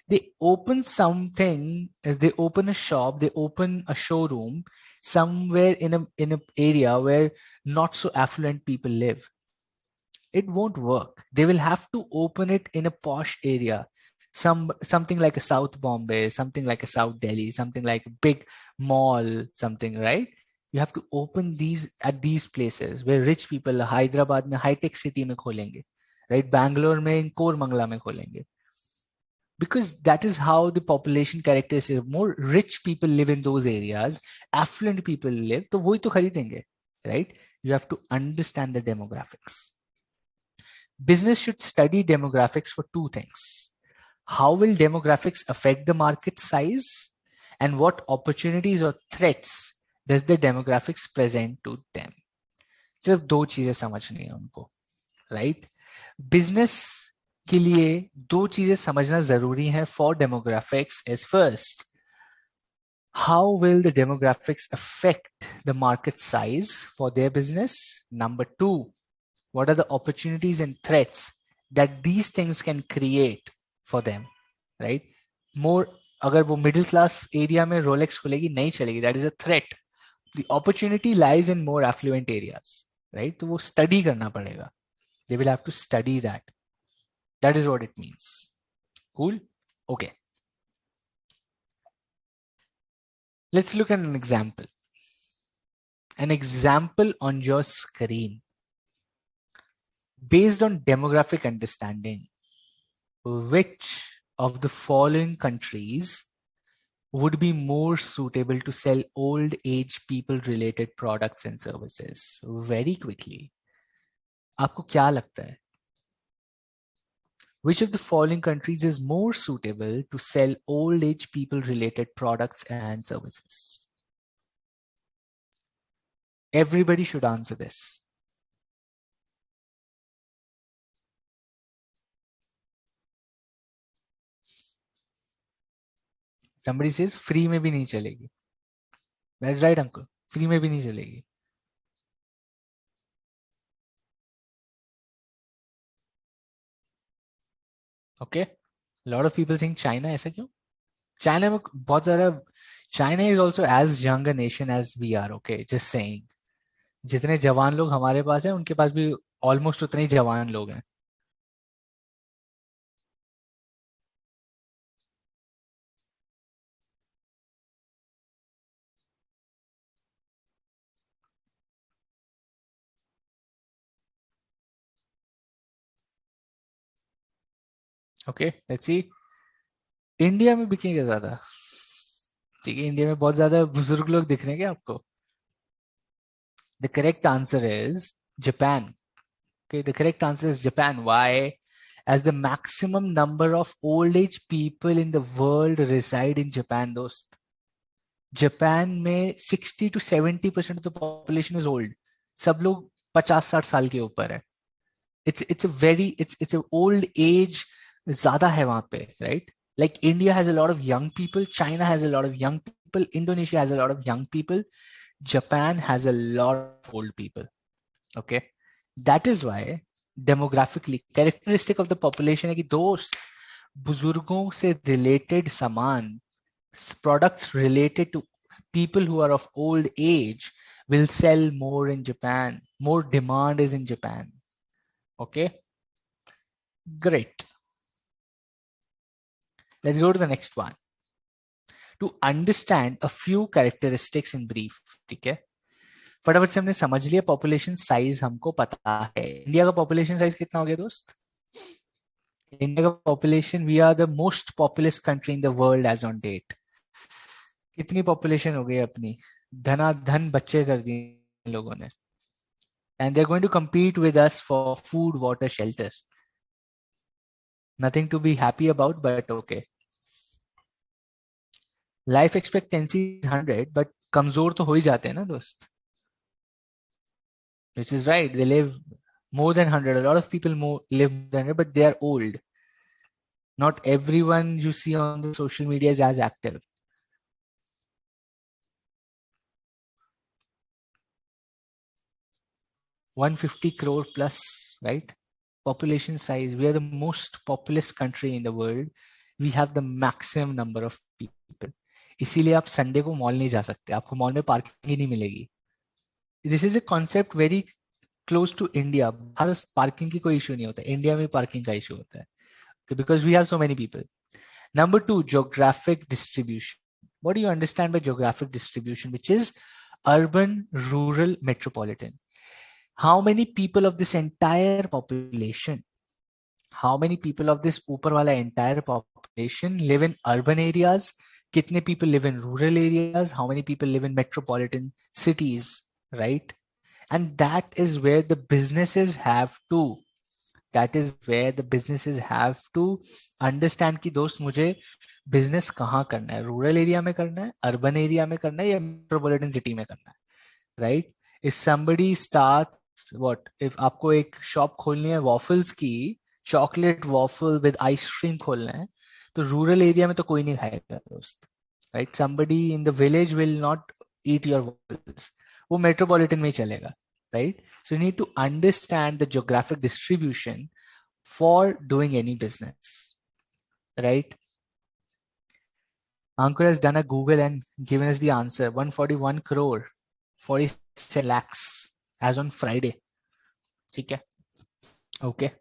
A: they open something, as they open a shop, they open a showroom somewhere in a area where not so affluent people live, it won't work. They will have to open it in a posh area, something like a South Bombay, something like a South Delhi, something like a big mall, something, right? You have to open these at these places where rich people, Hyderabad में high tech city में खोलेंगे, right? Bangalore में कोरमंगला में खोलेंगे, because that is how the population characteristics. More rich people live in those areas, affluent people live, तो वही तो खरीदेंगे, right? You have to understand the demographics. Business should study demographics for two things. How will demographics affect the market size, and what opportunities or threats does the demographics present to them? सिर्फ दो चीजें समझनी है उनको, right? Business के लिए दो चीजें समझना जरूरी है for demographics is first, how will the demographics affect the market size for their business? Number two, what are the opportunities and threats that these things can create for them, right? More, अगर वो middle class area में Rolex खुलेगी नहीं चलेगी, that is a threat. The opportunity lies in more affluent areas, right? तो वो study करना पड़ेगा. They will have to study that. That is what it means. Cool? Okay. Let's look at an example. An example on your screen. Based on demographic understanding, which of the following countries would be more suitable to sell old age people related products and services? Very quickly. आपको क्या लगता है? Which of the following countries is more suitable to sell old age people related products and services? Everybody should answer this. Somebody says free में भी नहीं चलेगी. That's right, uncle. Free में भी नहीं चलेगी. Okay. A lot of people think China. ऐसा क्यों? China में बहुत ज़्यादा. China is also as young a nation as we are. Okay, just saying. जितने जवान लोग हमारे पास हैं, उनके पास भी almost उतने ही जवान लोग हैं. Okay, let's see. इंडिया में बिकेंगे ज्यादा. ठीक है, इंडिया में बहुत ज्यादा बुजुर्ग लोग दिख रहे हैं क्या आपको? The correct answer is Japan. Okay, the correct answer is Japan. Why? As the maximum number of old age people in the world reside in Japan, दोस्त. जापान में 60 to 70% of the population is old. सब लोग 50-60 साल के ऊपर है. It's a old age ज़्यादा है वहाँ पे, right? Like India has a lot of young people, China has a lot of young people, Indonesia has a lot of young people, Japan has a lot of old people. Okay, that is why demographically characteristic of the population है कि दोस्त बुजुर्गों से related सामान, products related to people who are of old age will sell more in Japan. More demand is in Japan. Okay, great. Let's go to the next one. to understand a few characteristics in brief. ठीक है, फटाफट से हमने समझ लिया population size हमको पता है. इंडिया का पॉपुलेशन साइज कितना हो गया दोस्त? इंडिया का population, we are the most populous country in the world as on date. कितनी पॉपुलेशन हो गई अपनी? धनाधन बच्चे कर दिए लोगों ने. And they're going to compete with us for food, water, shelter. Nothing to be happy about, but okay. Life expectancy is 100, but कमजोर तो हो ही जाते हैं ना दोस्त. Which is right. They live more than 100. A lot of people live more than 100, but they are old. Not everyone you see on the social media is as active. $150 crore plus, right? Population size. We are the most populous country in the world. We have the maximum number of people. इसीलिए आप Sunday को mall नहीं जा सकते. आपको mall में parking ही नहीं मिलेगी. This is a concept very close to India. Bharat parking की कोई इशू नहीं होता. इंडिया में पार्किंग का इशू होता है. Because we have so many people. Number 2, geographic distribution. What do you understand by geographic distribution? Which is urban, rural, metropolitan. How many people of this entire population, how many people of this ऊपर वाला entire population live in urban areas? कितने people live in rural areas? How many people live in metropolitan cities, right? And that is where the businesses have to understand कि दोस्त मुझे business कहाँ करना है, rural area में करना है, अर्बन एरिया में करना है या मेट्रोपॉलिटन सिटी में करना है, right? If somebody starts what, if आपको एक शॉप खोलनी है वॉफल्स की, चॉकलेट वॉफल विद आइसक्रीम खोलना है, तो रूरल एरिया में तो कोई नहीं खाएगा दोस्त, right? Somebody in the village will not eat your waffles, वो मेट्रोपॉलिटन में ही चलेगा, right? So you need to understand the geographic distribution for doing any business, right? Ankur has done a Google and given us the answer. 141 crore, 47 lakhs as on Friday. Okay. Okay.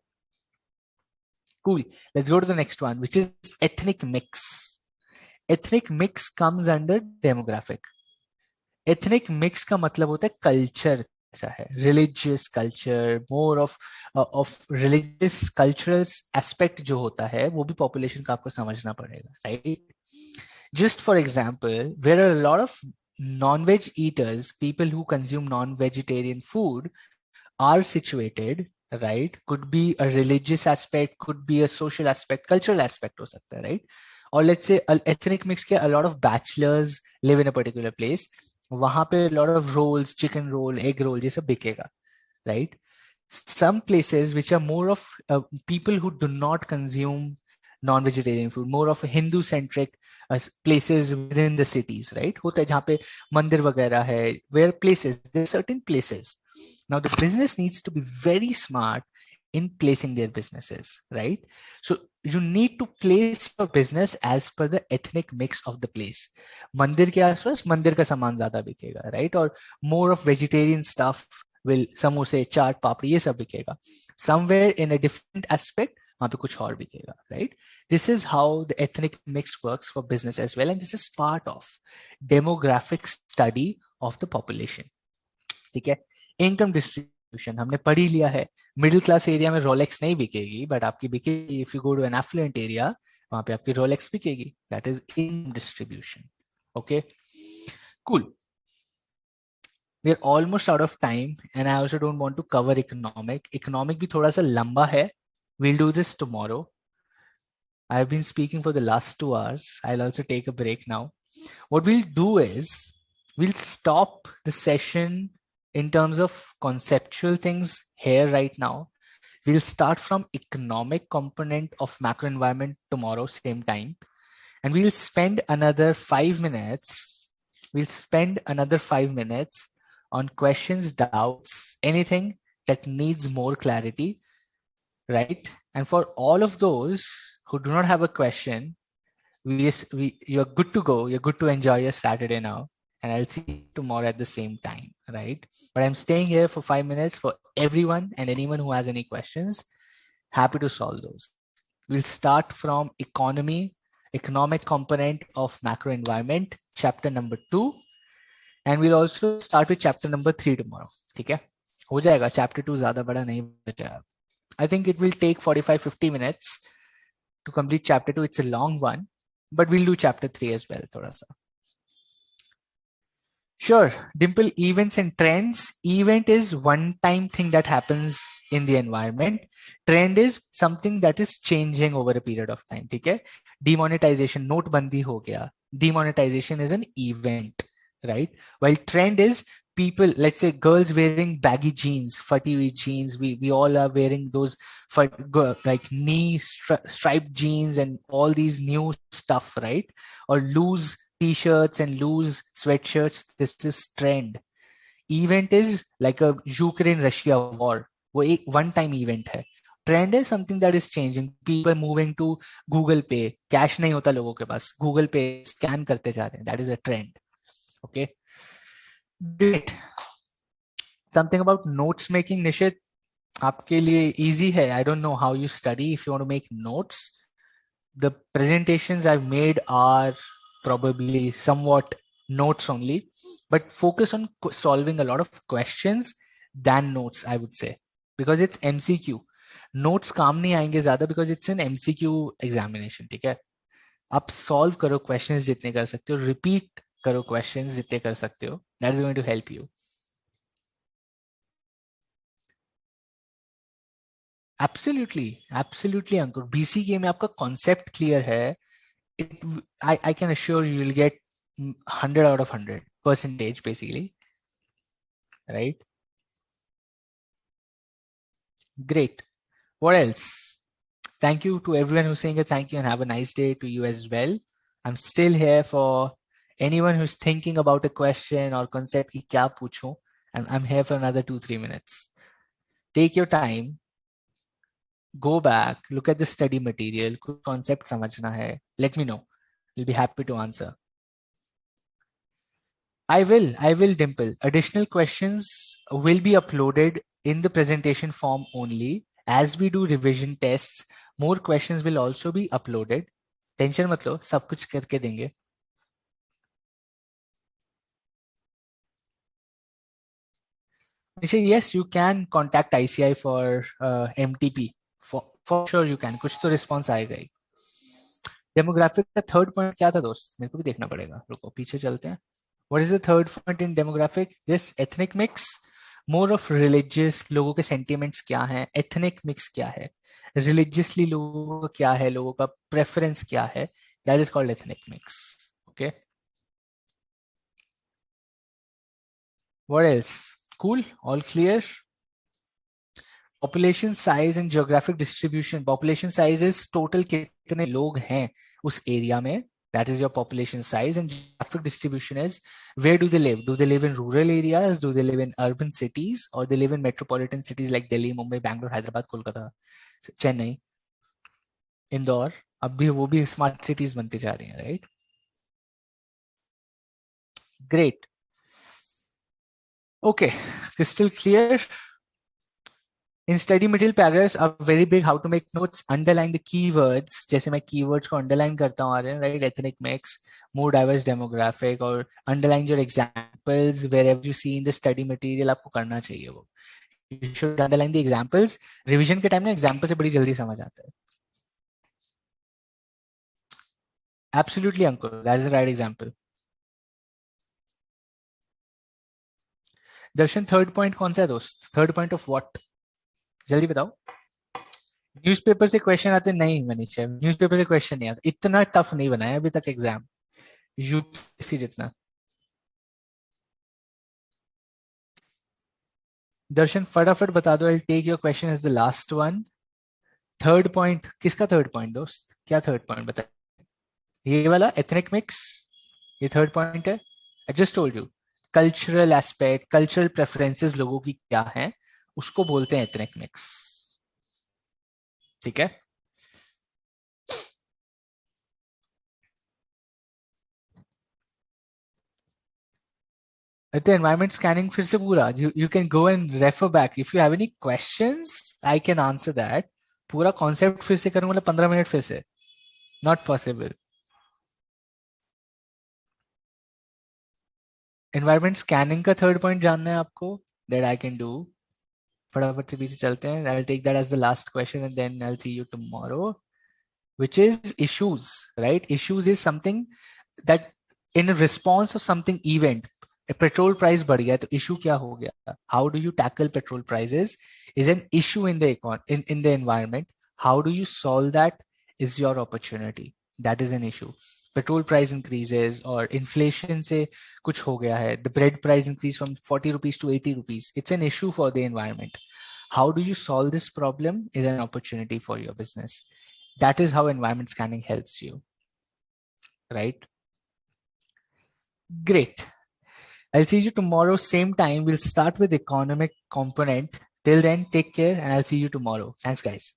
A: Cool. Let's go to the next one, which is ethnic mix. Ethnic mix comes under demographic. Ethnic mix का मतलब होता है culture ऐसा है, religious culture, more of religious cultural aspect जो होता है वो भी population का आपको समझना पड़ेगा, right? Just for example, there are a lot of non-veg eaters, people who consume non-vegetarian food are situated, right? Could be a religious aspect, could be a social aspect, cultural aspect हो सकता है, right? Or let's say ethnic mix के a lot of bachelors live in a particular place. वहां पे lot of rolls, chicken roll, egg roll ये सब बिकेगा, right? Some places which are more of people who do not consume non-vegetarian food, more of Hindu-centric places within the cities, right? होता है जहाँ पे मंदिर वगैरह है, where places, there are certain places. Now the business needs to be very smart in placing their businesses, right? So you need to place your business as per the ethnic mix of the place. मंदिर के आसपास मंदिर का सामान ज्यादा बिकेगा, right? और more of vegetarian stuff will, समोसे, चाट, पापड़ी ये सब बिकेगा. Somewhere in a different aspect वहां पे कुछ और बिकेगा, right? This is how the ethnic mix works for business as well, and this is part of demographic study of the population. ठीक है? Income distribution हमने पढ़ ही लिया है. मिडिल क्लास एरिया में रोलेक्स नहीं बिकेगी, बट आपकी बिकेगी if you go to an affluent area, वहां पे आपकी रोलेक्स बिकेगी. That is income distribution. Okay, cool. We are almost out of time and I also don't want to cover economic. Economic भी थोड़ा सा लंबा है. We'll do this tomorrow. I have been speaking for the last 2 hours. I will also take a break now. What we'll do is we'll stop the session in terms of conceptual things here right now. We'll start from economic component of macro environment tomorrow, same time. And we'll spend another 5 minutes. We'll spend another 5 minutes on questions, doubts, anything that needs more clarity, right? And for all of those who do not have a question, you're good to go. You're good to enjoy your Saturday now. And I'll see you tomorrow at the same time, right? But I'm staying here for 5 minutes for everyone and anyone who has any questions. Happy to solve those. We'll start from economy economic component of macro environment, chapter number 2, and we'll also start with chapter number 3 tomorrow. ठीक है, हो जाएगा. chapter 2 ज़्यादा बड़ा नहीं बचा. I think it will take 45-50 minutes to complete chapter 2. It's a long one, but we'll do chapter 3 as well. थोड़ा सा. Sure, Dimple, events and trends. Event is one-time thing that happens in the environment. Trend is something that is changing over a period of time. ठीक है? Demonetization, नोटबंदी हो गया. Demonetization is an event, right? While trend is people, let's say girls wearing baggy jeans, futty jeans. We all are wearing those like knee striped jeans and all these new stuff, right? Or loose t-shirts and loose sweatshirts. This is trend. Event is like a Ukraine-Russia war. वो एक one time event है. Trend is something that is changing. People moving to Google Pay. Cash नहीं होता लोगों के पास. Google Pay scan करते जा रहे हैं. That is a trend. Okay. Great. Something about notes making, Nishit. आपके लिए easy है. I don't know how you study. If you want to make notes, the presentations I've made are probably somewhat notes only, but focus on solving a lot of questions than notes, I would say, because it's MCQ. Notes काम नहीं आएंगे ज़्यादा because it's an MCQ examination. ठीक है, आप solve करो questions जितने कर सकते हो, repeat करो questions जितने कर सकते हो. That's going to help you. Absolutely, absolutely, Ankur. BCK में आपका concept clear है. I can assure you will get 100 out of 100 percentage basically, right? Great. What else? Thank you to everyone who's saying a thank you, and have a nice day to you as well. I'm still here for anyone who's thinking about a question or concept ki kya puchu, and I'm here for another 2-3 minutes. Take your time. Go back, look at the study material, concept samajhna hai. Let me know. I'll be happy to answer. I will, Dimple. Additional questions will be uploaded in the presentation form only. As we do revision tests, more questions will also be uploaded. Tension mat lo, sab kuch karke denge. Yes, you can contact ICI for MTP. For sure you can. कुछ तो response आएगा ही. Demographic का third point क्या था दोस्त? मेरे को भी देखना पड़ेगा. रुको पीछे चलते हैं. What is the third point in demographic? This ethnic mix, more of religious. लोगों के sentiments क्या हैं? Ethnic mix क्या है? Religiously लोगों का क्या है? लोगों का preference क्या है? That is called ethnic mix. Okay. What else? Cool. All clear. Population size and geographic distribution. Population size is total कितने लोग हैं उस area में. That is your population size. And geographic distribution is where do they live? Do they live in rural areas? Do they live in urban cities? Or they live in metropolitan cities like Delhi, Mumbai, Bangalore, Hyderabad, Kolkata, Chennai, Indore? अब भी वो भी smart cities बनते जा रही हैं, right? Great. Okay, crystal clear. In study material paragraphs are very big. How to make notes? Underline the keywords. जैसे मैं keywords को underline करता हूँ, right? Ethnic mix, more diverse demographic, और underline your examples wherever you see in the study material. आपको करना चाहिए वो. You should underline the examples. Revision के time में example से बड़ी जल्दी समझ आता है. Absolutely, Ankur. That is the right example. Darshan third point कौन सा है दोस्त? Third point of what? जल्दी बताओ. न्यूज़पेपर से क्वेश्चन आते नहीं मनीष. न्यूज़पेपर से क्वेश्चन नहीं आता. इतना टफ नहीं बनाया अभी तक एग्जाम यूपीएससी जितना. दर्शन फटाफट बता दो. I take your question as the last one. Third point किसका? थर्ड पॉइंट दोस्त क्या थर्ड पॉइंट बता? ये वाला एथनिक मिक्स, ये थर्ड पॉइंट है. I just told you cultural aspect, cultural preferences लोगों की क्या है, उसको बोलते हैं एथनिक मिक्स. ठीक है. The environment scanning फिर से पूरा you can go and refer back. If you have any questions, I can answer that. पूरा concept फिर से करूँ मतलब 15 मिनट फिर से. Not possible. एनवायरमेंट स्कैनिंग का थर्ड पॉइंट जानना है आपको, दैट आई कैन डू। फटाफट से पीछे चलते हैं। I will take that as the last question and then I will see you tomorrow, which is issues, right? Issues is something that in response of something event, petrol price बढ़ गया तो issue क्या हो गया? How do you tackle petrol prices is an issue in the in the environment. How do you solve that is your opportunity, that is an issue. Petrol price increases और inflation से कुछ हो गया है, the bread price increase from 40 rupees to 80 rupees, it's an issue for the environment. How do you solve this problem is an opportunity for your business. That is how environment scanning helps you, right? Great. I'll see you tomorrow, same time. We'll start with economic component. Till then, take care and I'll see you tomorrow. Thanks, guys.